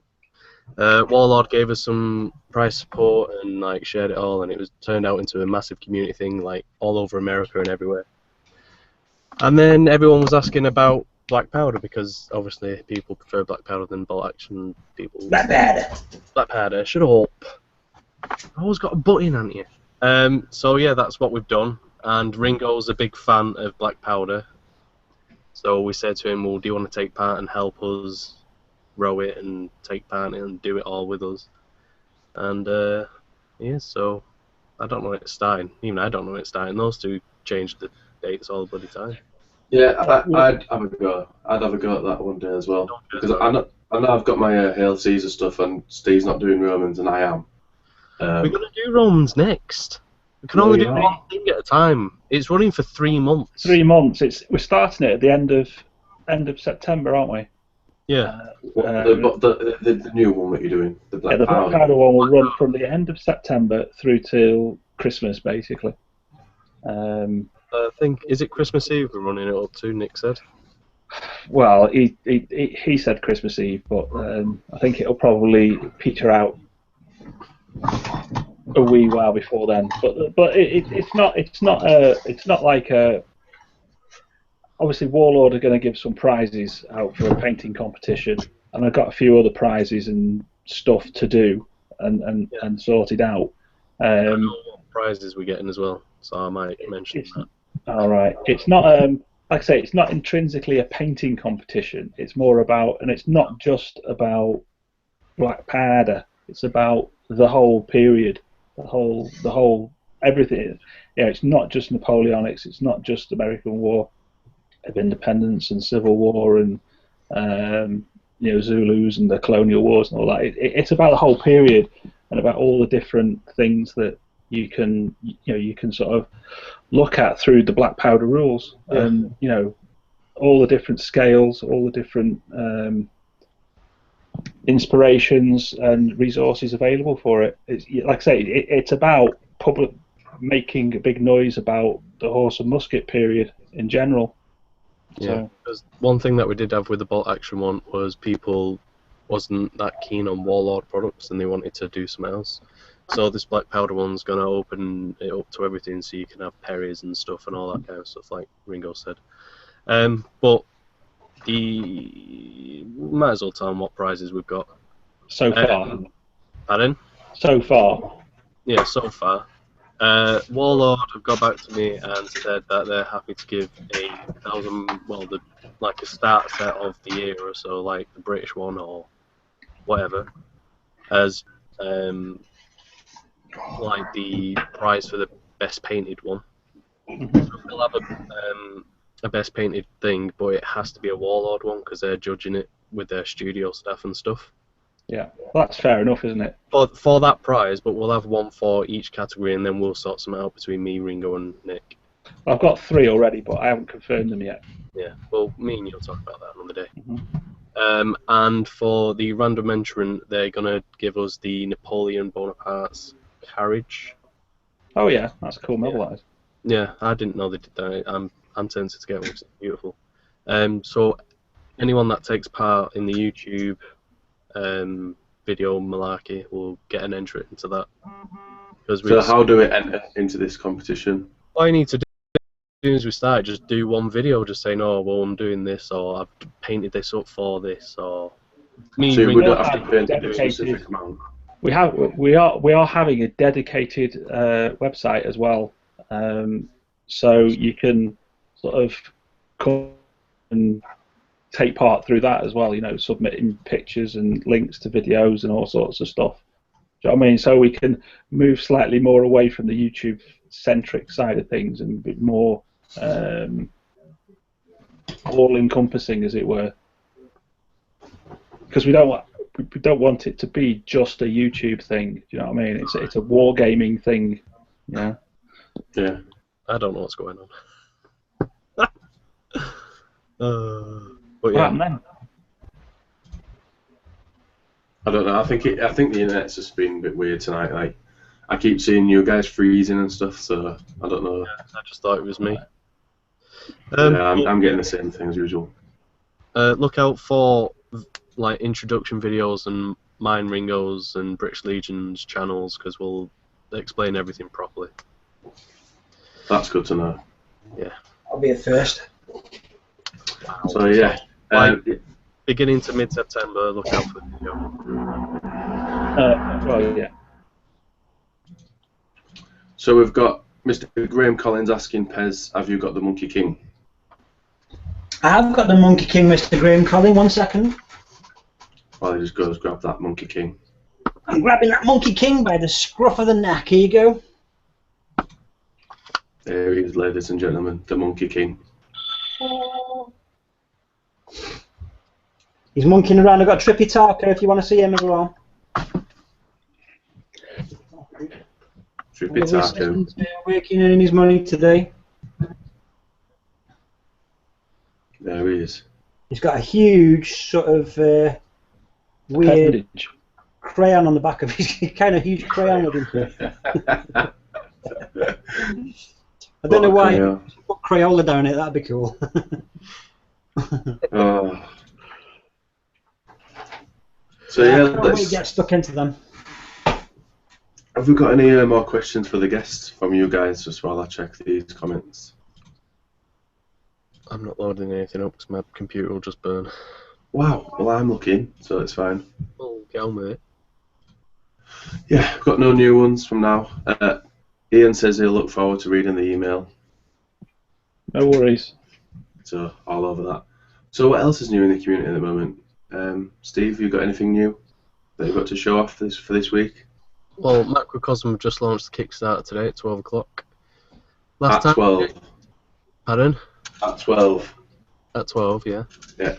Warlord gave us some prize support and like shared it all, and it was turned out into a massive community thing, like all over America and everywhere. And then everyone was asking about black powder because obviously people prefer black powder than bolt action. People Black powder. Black powder. Shut up. I always got a butt in, haven't you? So yeah, that's what we've done. And Ringo's a big fan of black powder, so we said to him, "Well, do you want to take part and help us row it and take part in it and do it all with us?" And yeah, so I don't know when it's starting. Even I don't know when it's starting. Those two change the dates all the bloody time. Yeah, I'd have a go. I'd have a go at that one day as well. Because I know I've got my Hail Caesar stuff and Steve's not doing Romans and I am. We're going to do Romans next. We can No, only we do aren't. one thing at a time. It's running for 3 months. 3 months. We're starting it at the end of September, aren't we? Yeah. The new one that you're doing, the Yeah, Black the Black Powder. Powder one will run from the end of September through till Christmas, basically. I think, is it Christmas Eve we're running it up to, Nick said? Well, he said Christmas Eve, but I think it'll probably peter out a wee while before then. But it's not like a. Obviously, Warlord are going to give some prizes out for a painting competition, and I've got a few other prizes and stuff to do and sorted out. I know what prizes we're getting as well, so I might mention that. All right. It's not like I say, it's not intrinsically a painting competition. It's more about, and it's not just about black powder. It's about the whole period, the whole everything. Yeah, it's not just Napoleonics. It's not just American War of Independence and Civil War and Zulus and the colonial wars and all that. It's about the whole period and about all the different things that you can sort of look at through the black powder rules, and all the different scales, all the different inspirations and resources available for it. It's, like I say, it's about making a big noise about the horse and musket period in general. Yeah, because one thing that we did have with the bolt action one was people wasn't that keen on Warlord products and they wanted to do something else. So this black powder one's going to open it up to everything, so you can have Perrys and stuff and all that kind of stuff, like Ringo said. But we might as well tell them what prizes we've got. So far. Pardon? So far. Yeah, so far. Warlord have got back to me and said that they're happy to give like a start set of the year or so, like the British one or whatever, as like the prize for the best painted one. So we'll have a best painted thing, but it has to be a Warlord one because they're judging it with their studio staff and stuff. Yeah, well, that's fair enough, isn't it? For that prize, but we'll have one for each category, and then we'll sort some out between me, Ringo, and Nick. I've got 3 already, but I haven't confirmed them yet. Yeah, well, me and you'll talk about that another day. Mm-hmm. And for the random entrant, they're gonna give us the Napoleon Bonaparte's carriage. Oh yeah, that's a cool model. That is. Yeah, I didn't know they did that. I'm tempted to get one. It's beautiful. So anyone that takes part in the YouTube video malarkey will get an entry into that. So how do we enter into this competition? All you need to do as soon as we start, just do one video, just saying, "Oh, well, I'm doing this," or "I've painted this up for this," or. So we don't have to paint a specific amount. We are having a dedicated website as well, so you can sort of come and take part through that as well. Submitting pictures and links to videos and all sorts of stuff. Do you know what I mean? So we can move slightly more away from the YouTube-centric side of things and a bit more all-encompassing, as it were. Because we don't want it to be just a YouTube thing. Do you know what I mean? It's a wargaming thing. Yeah. Yeah. I don't know what's going on. But yeah. Then? I don't know. I think the internet's just been a bit weird tonight. Like, I keep seeing you guys freezing and stuff, so I don't know. I just thought it was me. Yeah, I'm getting the same thing as usual. Look out for like introduction videos and mine, Ringo's, and British Legion's channels, because we'll explain everything properly. That's good to know. Yeah. I'll be at first. Wow. So yeah, Beginning to mid-September, look out for the video. Well, yeah. So we've got Mr. Graham Collins asking Pez, have you got the Monkey King? I've got the Monkey King, Mr. Graham Collin. 1 second. While he just goes grab that Monkey King. I'm grabbing that Monkey King by the scruff of the neck. Here you go. There he is, ladies and gentlemen, the Monkey King. He's monkeying around. I've got Trippy Tarker if you want to see him as well. Trippy Tarker. Working in his money today. There he is. He's got a huge sort of weird Appendage. crayon on the back of his kind of huge crayon with him. I don't know why you put Crayola down it. That'd be cool. Oh. So I yeah, can't wait to get stuck into them. have we got any more questions for the guests from you guys just while I check these comments? I'm not loading anything up because my computer will just burn. Wow, well I'm looking, so it's fine. Well, get on with it. Yeah, I've got no new ones from now. Ian says he'll look forward to reading the email, No worries. so all over that. So what else is new in the community at the moment? Steve, you got anything new that you've got to show off for this week? Well, Macrocosm just launched the Kickstarter today at 12 o'clock. At 12. Pardon? At 12. At 12, yeah. Yeah.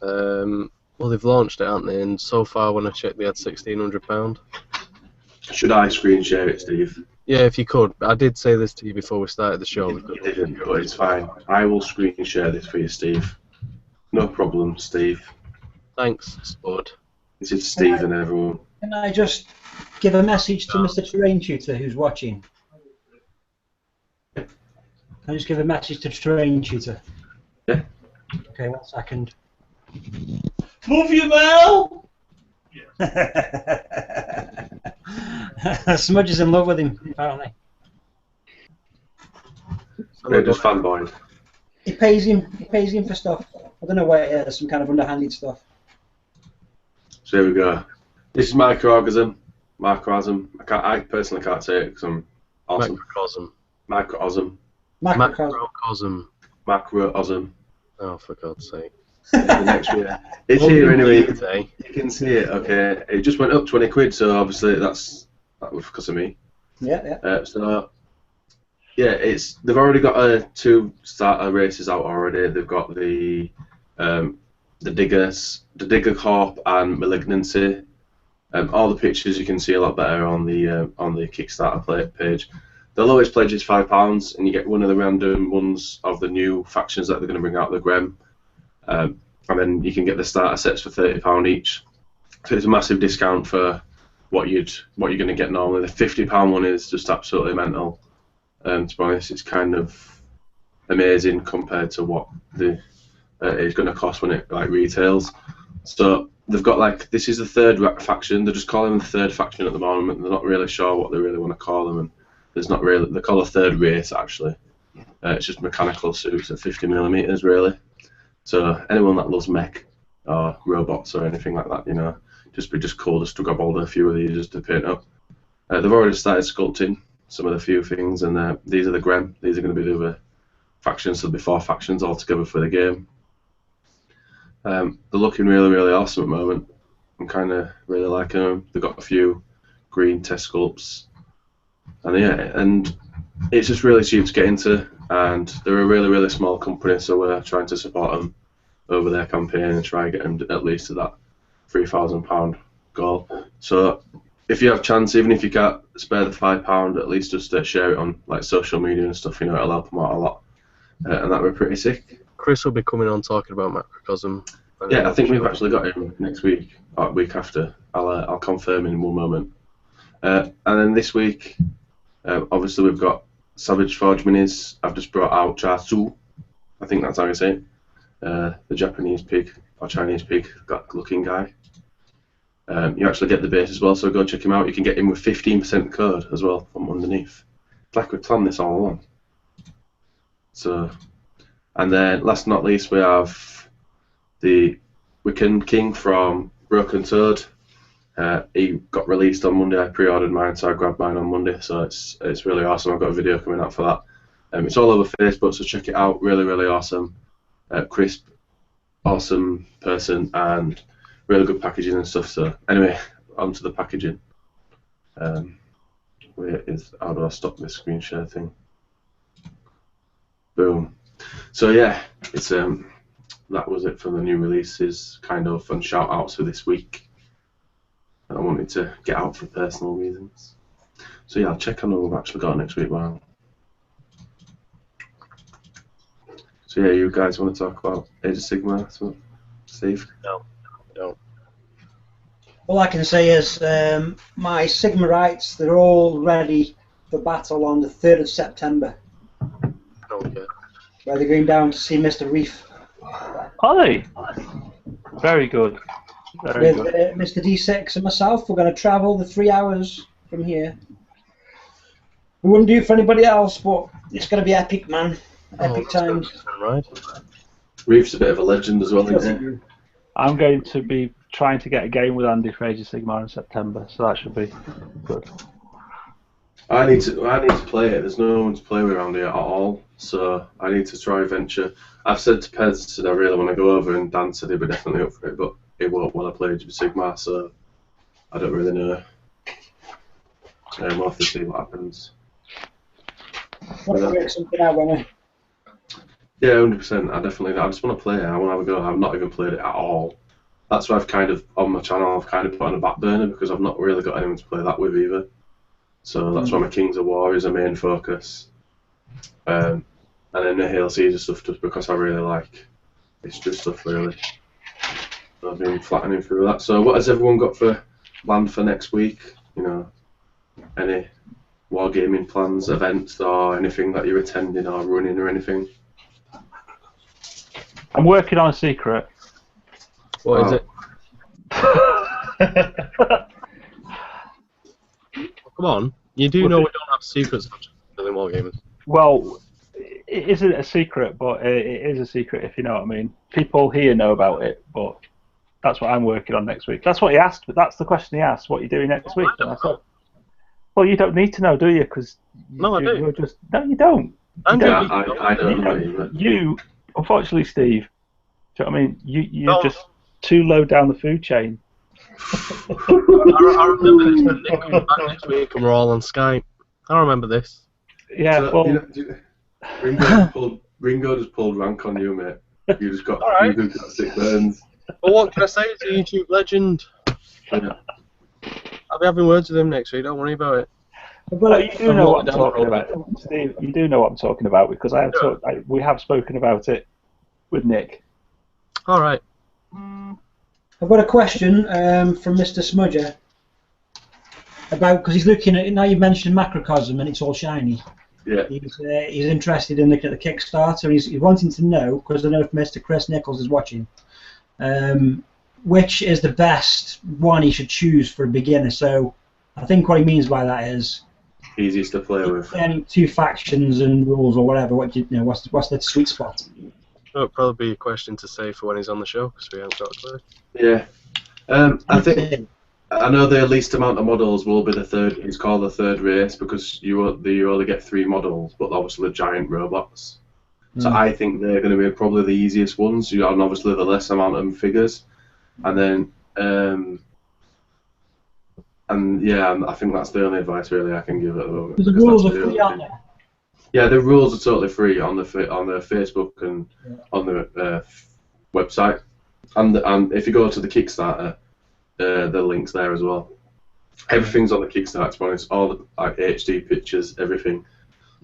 Well, they've launched it, haven't they? And so far, when I checked, they had £1,600. Should I screen share it, Steve? Yeah, if you could. I did say this to you before we started the show. You didn't, but it's fine. I will screen share this for you, Steve. No problem, Steve. Thanks, Spud. This is Steve and everyone. Can I just give a message to Mr. Terrain Tutor who's watching? Can I just give a message to Terrain Tutor? Yeah. Okay, 1 second. Love you, Mel! Smudge is in love with him, apparently. They're just fanboying. He pays him for stuff. I don't know why it is, some kind of underhanded stuff. So here we go. This is microorganism. I personally can't say it because I'm awesome. Macrocosm. Microosm. Macrocosm. Macroosm. Oh, for God's sake. The next year. It's here anyway. Today. You can see it, okay. It just went up 20 quid, so obviously that was because of me. Yeah, yeah. So yeah, they've already got 2 starter races out already. They've got the Digger Corp and Malignancy. All the pictures you can see a lot better on the Kickstarter page. The lowest pledge is £5, and you get one of the random ones of the new factions that they're going to bring out, the Grem. And then you can get the starter sets for £30 each. So it's a massive discount for what you're going to get normally. The £50 one is just absolutely mental. To be honest, it's kind of amazing compared to what it's going to cost when it retails. So they've got this is the 3rd faction. They're just calling them the 3rd faction at the moment. They're not really sure what they really want to call them, and there's not really. They call a 3rd race actually. It's just mechanical suits at 50mm really. So anyone that loves mech or robots or anything like that, just be cool just to grab hold of a few of these just to paint up. They've already started sculpting some of the few things, and these are the Grem. These are going to be the other factions, so there'll be 4 factions altogether for the game. They're looking really, really awesome at the moment. I'm kind of really liking them. They've got a few green test sculpts, and it's just really cheap to get into. And they're a really, really small company, so we're trying to support them over their campaign and try and get them at least to that £3,000 goal. So if you have a chance, even if you can't spare the £5, at least just share it on social media and stuff. It'll help them out a lot, and that would be pretty sick. Chris will be coming on talking about Macrocosm. Yeah, I think we've actually got him next week, or week after. I'll confirm in one moment. And then this week, obviously we've got Savage Forge Minis. I've just brought out Chasu. I think that's how you say it. The Japanese pig or Chinese pig looking guy. You actually get the base as well, so go check him out. You can get him with 15% code as well from underneath. It's like we planned this all along. So, and then last but not least, we have the Wiccan King from Broken Toad. He got released on Monday. I pre-ordered mine, so I grabbed mine on Monday. So it's really awesome. I've got a video coming out for that. It's all over Facebook, so check it out. Really, really awesome. Crisp, awesome person, and really good packaging and stuff. So anyway, onto the packaging. Where is? How do I stop this screen share thing? Boom. So yeah, it's that was it for the new releases, kind of, and shout outs for this week. I wanted to get out for personal reasons. So yeah, I'll check on what we've actually got next week. Wow. So yeah, you guys want to talk about Age of Sigmar? So, Steve? No. All I can say is my Sigmarites, they're all ready for battle on the 3rd of September. Okay. Where they're going down to see Mr. Reef. Are they? Very good. Very With good. Mr. D6 and myself, we're going to travel the 3 hours from here. We wouldn't do it for anybody else, but it's going to be epic, man. Epic times. Right. Reef's a bit of a legend as well, isn't he? I'm going to be trying to get a game with Andy for Age of Sigmar in September, so that should be good. I need to play it. There's no one to play with around here at all, so I need to try venture. I've said to Pez that I really want to go over, and Dan said he'd be definitely up for it, but he won't want to play Age of Sigmar, so I don't really know. We'll have to see what happens. Want to work something out, won't we? Yeah, 100%. I just want to play it. I want to have a go. I've not even played it at all. That's why I've kind of, on my channel, I've kind of put on a back burner because I've not really got anyone to play that with either. So that's why my Kings of War is a main focus. And then the Hail Caesar stuff just because I really like history stuff, really. So I've been flattening through that. So what has everyone got for planned for next week? You know, any wargaming plans, events, or anything that you're attending or running or anything? I'm working on a secret. What is it? Come on. You do know we don't have secrets on Chilling Wargamers. Well, it isn't a secret, but it is a secret if you know what I mean. People here know about it, but that's what I'm working on next week. That's what he asked, but that's the question he asked. What are you doing next week? And I thought, well, you don't need to know, do you? Because No, I do. You're just no, you don't. I don't know either. You, unfortunately, Steve. Do you know what I mean? You're No. just too low down the food chain. I remember this when Nick comes back next week and we're all on Skype. I remember this. Yeah, So, well, Ringo just pulled rank on you, mate. You just got, Alright. you just got sick burns. But what can I say? It's a YouTube legend. Yeah. I'll be having words with him next week, don't worry about it. well, you do I'm know what I'm not down talking the about, Steve. You do know what I'm talking about because we have spoken about it with Nick. Alright. I've got a question from Mr. Smudger about, because he's looking at, now you've mentioned Macrocosm and it's all shiny. Yeah. He's interested in looking at the Kickstarter. He's wanting to know, because I know if Mr. Chris Nichols is watching, which is the best one he should choose for a beginner. So I think what he means by that is Easiest to play with. any 2 factions and rules or whatever. What's the sweet spot? It'll probably be a question to say for when he's on the show, because we haven't got a clue. Yeah. I know the least amount of models will be the third. It's called the third race because you only get 3 models, but obviously the giant robots. So I think they're going to be probably the easiest ones. You have obviously the less amount of figures, and then I think that's the only advice really I can give at the moment. The rules are free, aren't they? Yeah, the rules are totally free on the Facebook and on the website, and if you go to the Kickstarter, the link's there as well. Everything's on the Kickstarter, to be honest, all the HD pictures, everything.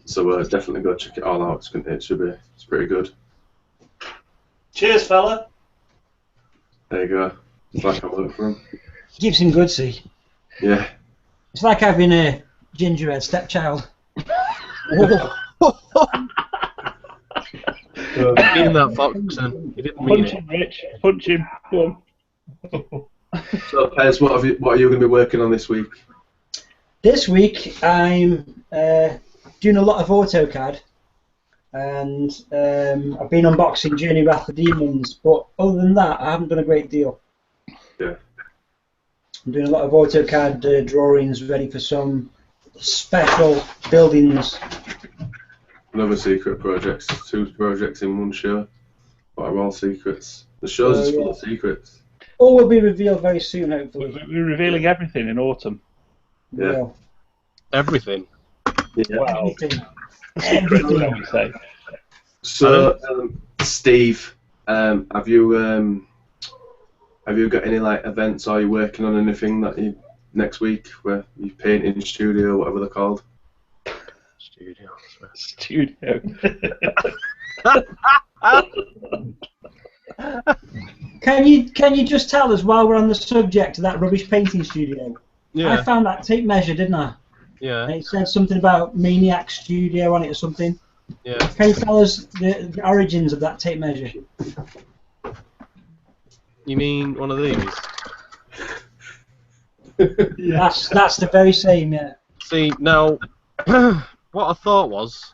So definitely go check it all out. It's pretty good. Cheers, fella. There you go. It's like I work for him. Keeps him good, see. Yeah. It's like having a gingerbread stepchild. You didn't mean that, Foxon. You didn't mean Punch it. him, Rich. Punch him. Go on. So, Pez, what are you going to be working on this week? This week I'm doing a lot of AutoCAD, and I've been unboxing Journey Wrath of Demons, but other than that I haven't done a great deal. Yeah. I'm doing a lot of AutoCAD drawings ready for some special buildings. Another secret projects. 2 projects in one show. But are all secrets. The show's is full of secrets. All will be revealed very soon, hopefully. We're revealing everything in autumn. Yeah. Well, Everything. Yeah. Wow. everything. Secret, Everything. shall we say. So, Steve, have you got any like events? Are you working on anything that you next week where you paint in studio, whatever they're called? Studio. I swear. Studio. Can you just tell us while we're on the subject of that rubbish painting studio? Yeah. I found that tape measure, didn't I? Yeah. And it said something about Maniac Studio on it or something. Yeah. Can you tell us the origins of that tape measure? You mean one of these? That's the very same, yeah. See, now, what I thought was,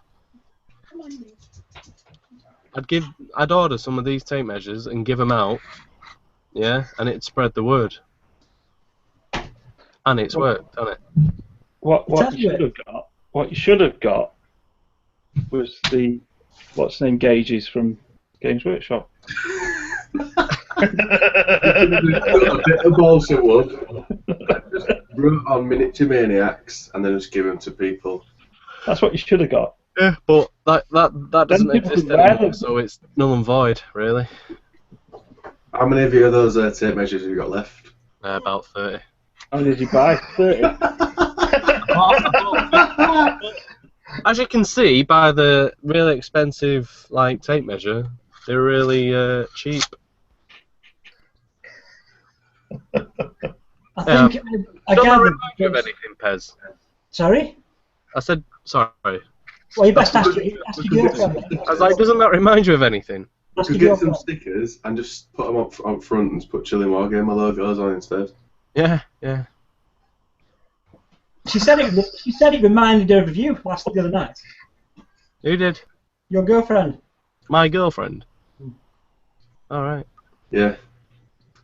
I'd order some of these tape measures and give them out, yeah, and it'd spread the word. And it's worked, hasn't it? What you should have got was the what's the name gauges from Games Workshop. A bit of balsa wood, just wrote on miniature maniacs, and then just give them to people. That's what you should have got. Yeah, but that doesn't people exist could wear anymore, them. so it's null and void, really. How many of you of those tape measures have you got left? About 30. How many did you buy? 30. As you can see by the really expensive like tape measure, they're really cheap. I think I Doesn't that gathered. remind you of anything, Pez? Sorry? I said sorry. Well, you best ask your girlfriend. I was like, doesn't that remind you of anything? You Ask could your get some girlfriend. stickers and just put them up front and put Chilling Wargamer logos on instead. Yeah, yeah. She said it reminded her of you the other night. Who did? Your girlfriend. My girlfriend. All right. Yeah.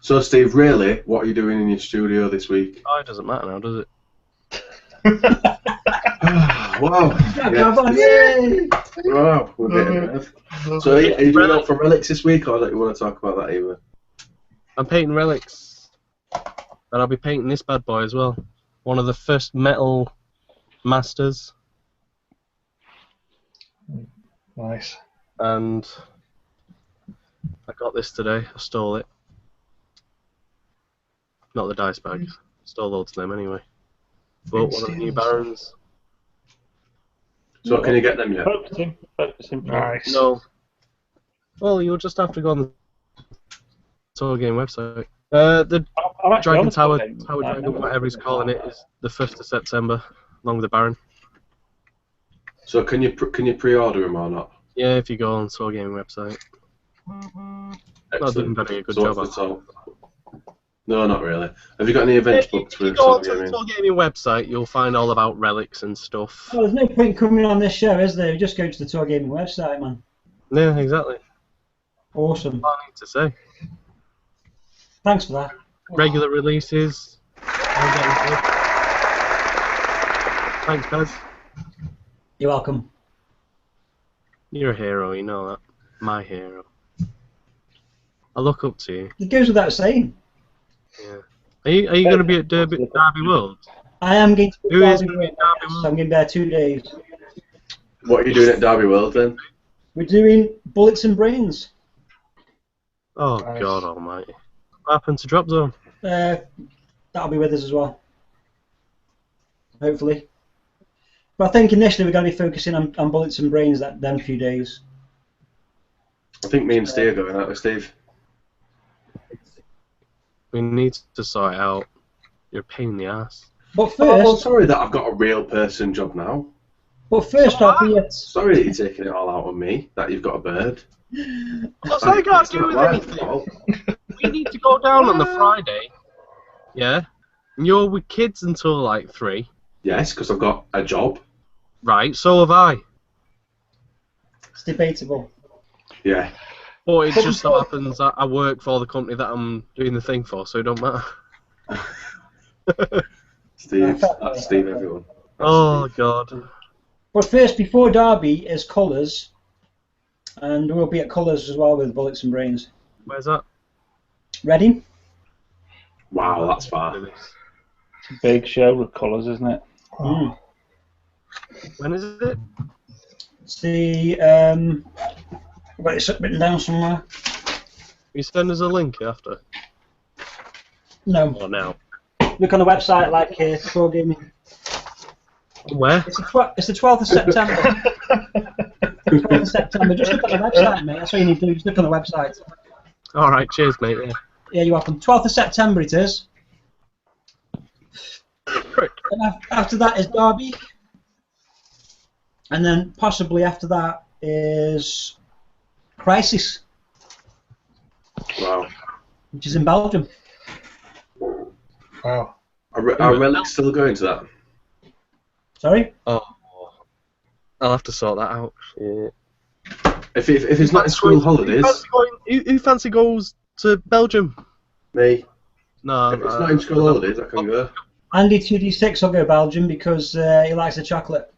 So, Steve, really, what are you doing in your studio this week? Oh, it doesn't matter now, does it? Wow. Yay! Wow, we're getting there. So, are you doing that for relics this week, or do you want to talk about that either? I'm painting relics, and I'll be painting this bad boy as well. One of the first metal masters, Nice. and I got this today. I stole it. Not the dice bag. Stole loads of them anyway. But one of the new barons. So, can you get them yet? Focus him. Nice. No. Well, you'll just have to go on the Tour Game website. The I'm actually Dragon on the Tower, game. Tower Dragon, whatever he's calling it, is the 5th of September, along with the Baron. So, can you pre-order them or not? Yeah, if you go on Tour Game website. Not doing very good So job. what's the total? No, not really. Have you got any events booked If for you go Tour onto the Gaming? Tour Gaming website, you'll find all about relics and stuff. Well, there's no point coming on this show, is there? Just go to the Tour Gaming website, man. Yeah, exactly. Awesome. All I need to say. Thanks for that. Regular releases. All getting good. Thanks, guys. You're welcome. You're a hero, you know that. My hero. I look up to you. It goes without saying. Yeah. Are you going to be at Derby World? I am going to be Who is Derby going to be World, at Derby so World? I'm going to be there 2 days. What are you doing at Derby World then? We're doing Bullets and Brains. Oh, Nice. God almighty. What happened to Drop Zone? That'll be with us as well. Hopefully. But I think initially we're going to be focusing on Bullets and Brains them few days. I think me and Steve are going out with Steve. We need to sort it out. You're a pain in the ass. But Oh, first, sorry that I've got a real person job now. I'll be at. Sorry that you're taking it all out on me, that you've got a bird. What's that got to do It's with not my anything? fault. We need to go down on the Friday. Yeah? And you're with kids until like 3. Yes, because I've got a job. Right, so have I. It's debatable. Yeah. But it just so happens that I work for the company that I'm doing the thing for, so it don't matter. Steve, that's Steve, everyone. That's Oh, Steve. God. But first, before Derby is colours, and we'll be at colours as well with Bullets and Brains. Where's that? Ready? Wow, that's far. It's a big show with colours, isn't it? Mm. When is it? It's the I've got it written down somewhere. You send us a link after? No, Or now? look on the website like Wargaming. Where? It's the 12th of September. 12th of September. Just look on the website, mate. That's all you need to do. Just look on the website. Alright, cheers, mate. Yeah. Yeah, you're welcome. 12th of September it is. Prick. And after that is Derby. And then possibly after that is Crisis, Wow. which is in Belgium. Wow. Are Relics still going to that? Sorry? Oh. I'll have to sort that out. Yeah. If it's not in school holidays, Who fancy goes to Belgium? me. No. If it's not in school holidays, I can go. Andy 2D6 will go Belgium because he likes the chocolate.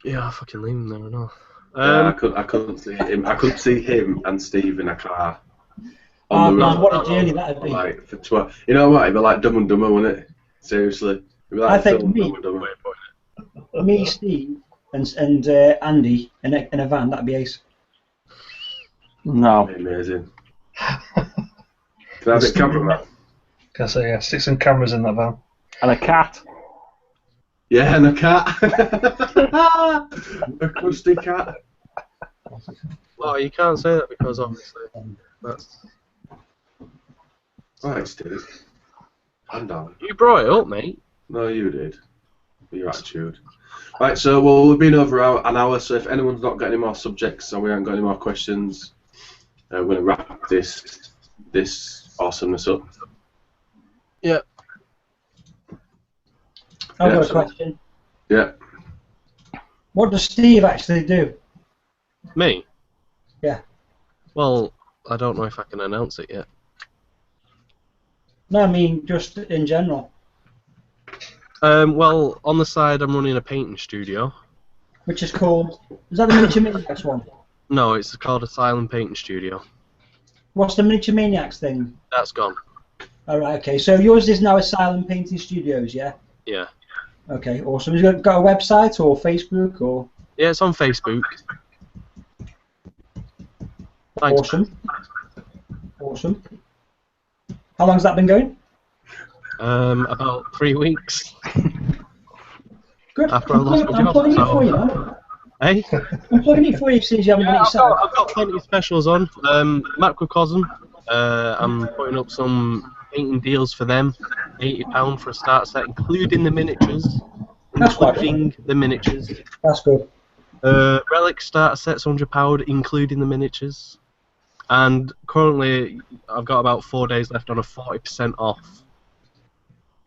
Yeah, I'll fucking leave him there and all. Yeah, I couldn't see him. I couldn't see him and Steve in a car. Oh On the man, road. what a journey that'd be. Like for 12. You know what? It'd be like Dumb and Dumber, wouldn't it? Seriously. It'd be like I think film me- Dumb and Dumber. Me, Steve, and Andy in a van, that'd be ace. No. That'd be amazing. Can I have a cameraman? Can I say, yeah, stick some cameras in that van. And a cat. Yeah, and a cat. A crusty cat. Well, you can't say that because obviously that's... Right, Steve. Calm down. You brought it up, mate. No, you did. Your attitude. Right, so we've been over an hour, so if anyone's not got any more subjects and we haven't got any more questions, we're going to wrap this awesomeness up. Yeah. I've got a so- question. Yeah. What does Steve actually do? Me? Yeah. Well, I don't know if I can announce it yet. No, I mean just in general. Well, on the side, I'm running a painting studio. Which is called... Is that the Miniature Maniacs one? No, it's called Asylum Painting Studio. What's the Miniature Maniacs thing? That's gone. Alright, okay. So yours is now Asylum Painting Studios, yeah? Yeah. Okay, awesome. Has it got a website or Facebook or... Yeah, it's on Facebook. Thanks. Awesome. Awesome. How long's that been going? About 3 weeks. Good. After I lost my I'm job, plugging it so- for you, man. Hey? I'm plugging it for you since you haven't done it yourself. I've got plenty of specials on. Macrocosm, I'm putting up some painting deals for them. £80 for a start set, including the miniatures. That's quite good. Including the miniatures. That's good. Relic starter sets, £100, including the miniatures. And currently, I've got about 4 days left on a 40% off.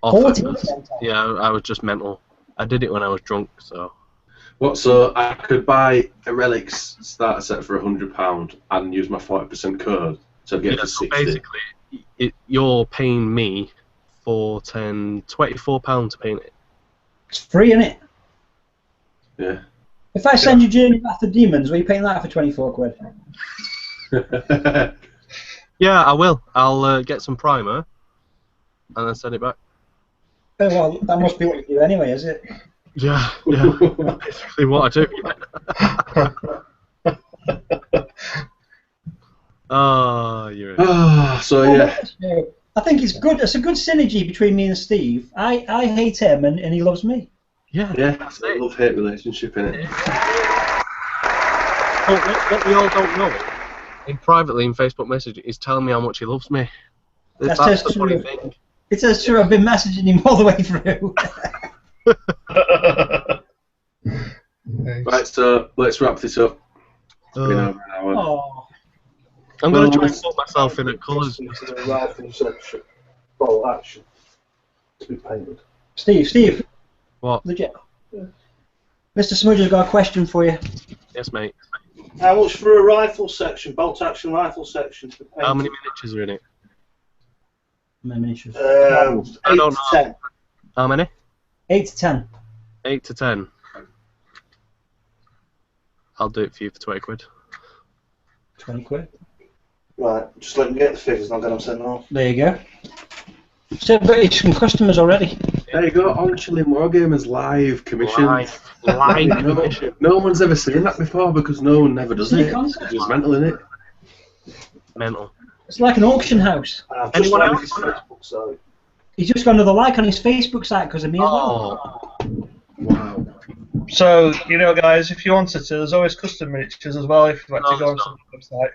40%? Yeah, I was just mental. I did it when I was drunk, so... What? So I could buy a Relics starter set for £100 and use my 40% code, so I'd get to so 60. basically, you're paying me £24 to paint it. It's free, isn't it? Yeah. If I send you Journey of the Demons, will you paying that for 24 quid? Yeah, I will. I'll get some primer and then send it back. Oh, well, that must be what you do anyway, is it? Yeah, yeah. That's basically what I do. Oh, you're a... So yeah. I think it's good. It's a good synergy between me and Steve. I hate him and he loves me. Yeah, Yeah, that's it's a it. love-hate relationship, innit? But what we all don't know, in privately in Facebook message, is telling me how much he loves me. That That's says the funny true. thing. It says true. I've been messaging him all the way through. Right, so let's wrap this up. It's been Uh, over an hour. Oh, I'm going to try Well, and put myself in at colours. The rifle section, bolt action, to be painted. Steve. What? Legit. Mr. Smudger's got a question for you. Yes, mate. How much for a rifle section, bolt action rifle section to be painted? How many miniatures are in it? Miniatures. 8 I don't to know. 10. How many? 8 to 10. 8 to 10. I'll do it for you for 20 quid. 20 quid. Right, just let me get the figures and I'll get them sent off. There you go. So, but it's some customers already. There you go, on Chilling Wargamers live commission. Live commission. No one's ever seen that before because no one never does it. It's just mental, innit? Mental. It's like an auction house. And I've Anyone just else? his Facebook site. He's just got another like on his Facebook site because of me as well. Oh, Wow. So, you know, guys, if you wanted to, there's always custom miniatures as well if you like to go on there's some website.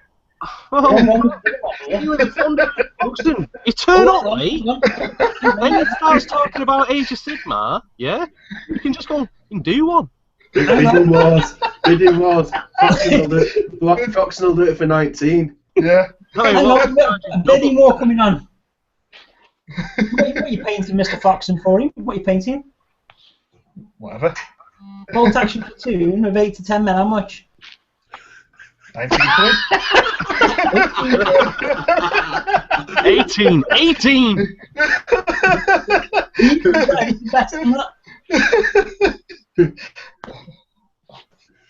you and the thunder, Buxton. You turn up late, then he starts talking about Age of Sigmar, yeah? You can just go and do one. Bidding wars. Bidding wars. Foxon will do it for 19. Yeah. No, Hang he won't. on, a bidding war coming on. What are you painting Mr. Foxon for him? What are you painting? Whatever. Bolt action platoon of 8 to 10 men, how much? 19 quid. 18! 18! Anything better than that?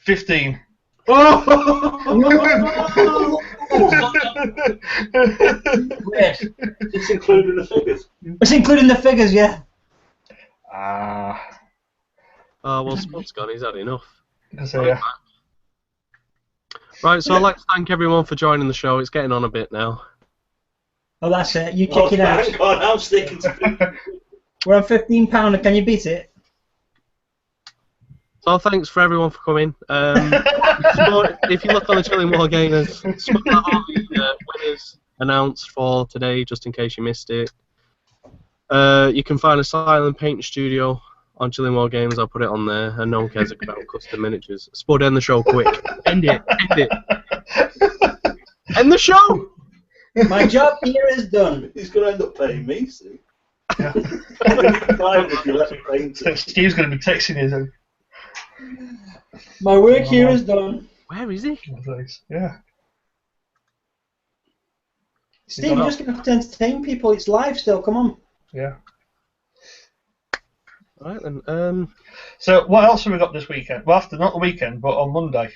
15. Yes. It's including the figures. It's including the figures, yeah. Oh, well, Spud's gone, he's had enough. So yeah. Right, so I'd like to thank everyone for joining the show. It's getting on a bit now. Oh, that's it. You kicking out. Hang on, I'm sticking to We're on £15. Can you beat it? So thanks for everyone for coming. Spud, if you look on the Chilling Wargamers, Spud will have all the winners announced for today, just in case you missed it. You can find a silent paint studio on Chilling Wargamers. I'll put it on there, and no one cares about custom miniatures. Spud, end the show quick. End it. End it. End the show. My job here is done. He's going to end up paying me, see? Yeah. If you let me paint it. Steve's going to be texting you then. My work here is done. Where is he? Yeah. Steve, you're just going to have to entertain people. It's live still. Come on. Yeah. Right then. So what else have we got this weekend? Well, not the weekend, but on Monday.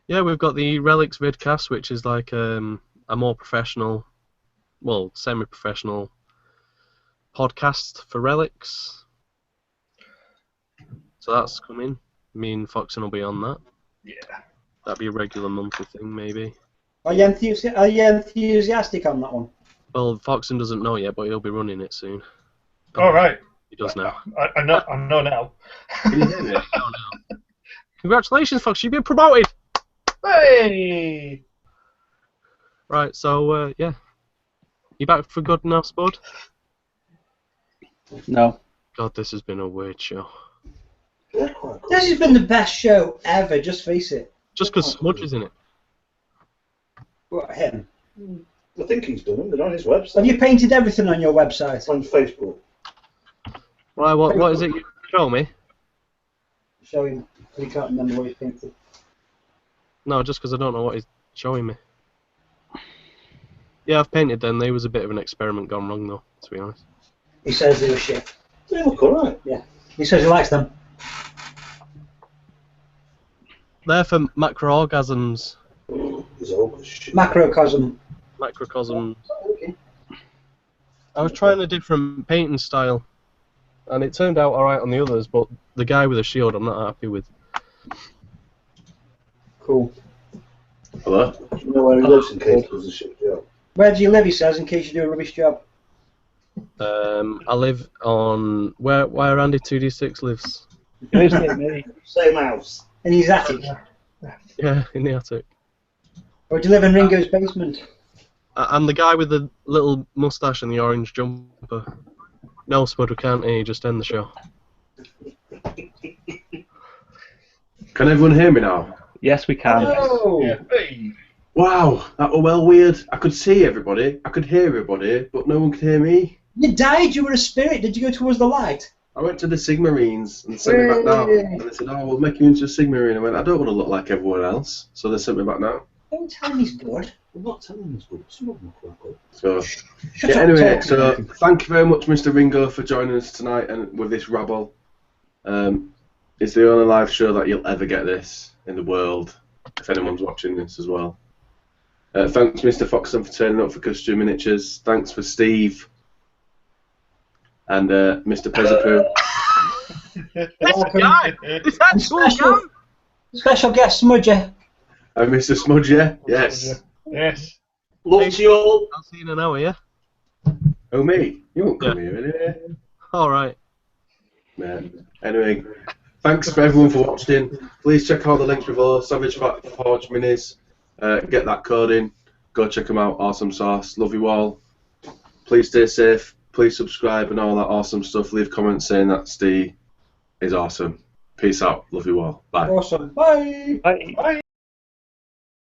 Yeah, we've got the Relics vidcast, which is like a more professional, well, semi-professional podcast for Relics. So that's coming. Me and Foxon will be on that. Yeah. That'd be a regular monthly thing, maybe. Are you enthusiastic on that one? Well, Foxon doesn't know yet, but he'll be running it soon. All right. He does now. I know now. Can you hear me? Congratulations, Fox! You've been promoted. Hey. Right. So yeah, you back for good now, Spud? No. God, this has been a weird show. Yeah, quite cool. This has been the best show ever, just face it. Just because Smudge is in it. What, him? I think he's done them. They're on his website. Have you painted everything on your website? On Facebook. Right. What is it you show me? Show him. He can't remember what he painted. No, just because I don't know what he's showing me. Yeah, I've painted them. They was a bit of an experiment gone wrong, though, to be honest. He says they were shit. They look alright. Yeah. He says he likes them. They're for macroorgasms. He's old as shit. Macrocosm. Macrocosms. Okay. I was trying a different painting style, and it turned out alright on the others, but the guy with the shield I'm not happy with. Cool. Hello? Do you know where he lives in case there's a shit job? Where do you live, he says, in case you do a rubbish job? I live on where Andy 2D6 lives. Same house. In his attic. Yeah, in the attic. Or do you live in Ringo's basement? And the guy with the little mustache and the orange jumper. No, Spud, we can't hear you. Just end the show. Can everyone hear me now? Yes, we can. Oh, Yeah. Hey. Wow, that was well weird. I could see everybody, I could hear everybody, but no one could hear me. you died. You were a spirit. Did you go towards the light? I went to the Sigmarines and they sent me back now. And they said, oh, we'll make you into a Sigmarine. I went, I don't want to look like everyone else. So they sent me back now. Don't tell me he's good. I'm not telling this, but some of them are quite good. So, Shut yeah, up, anyway, talk. so thank you very much, Mr. Ringo, for joining us tonight and with this rabble. It's the only live show that you'll ever get this in the world, if anyone's watching this as well. Thanks, Mr. Foxton, for turning up for Costume Miniatures. Thanks for Steve and Mr. Pezapoo. This guy! This actual guy! Special guest Smudger. And Mr. Smudger, yes. Yes. Love to you all. I'll see you in an hour, yeah? Oh, me? You won't come here anyway. Alright. Man. Anyway, thanks for everyone for watching. Please check out the links below. Savage Forge Minis. Get that code in. Go check them out. Awesome sauce. Love you all. Please stay safe. Please subscribe and all that awesome stuff. Leave comments saying that Steve is awesome. Peace out. Love you all. Bye. Awesome. Bye. Bye. Bye.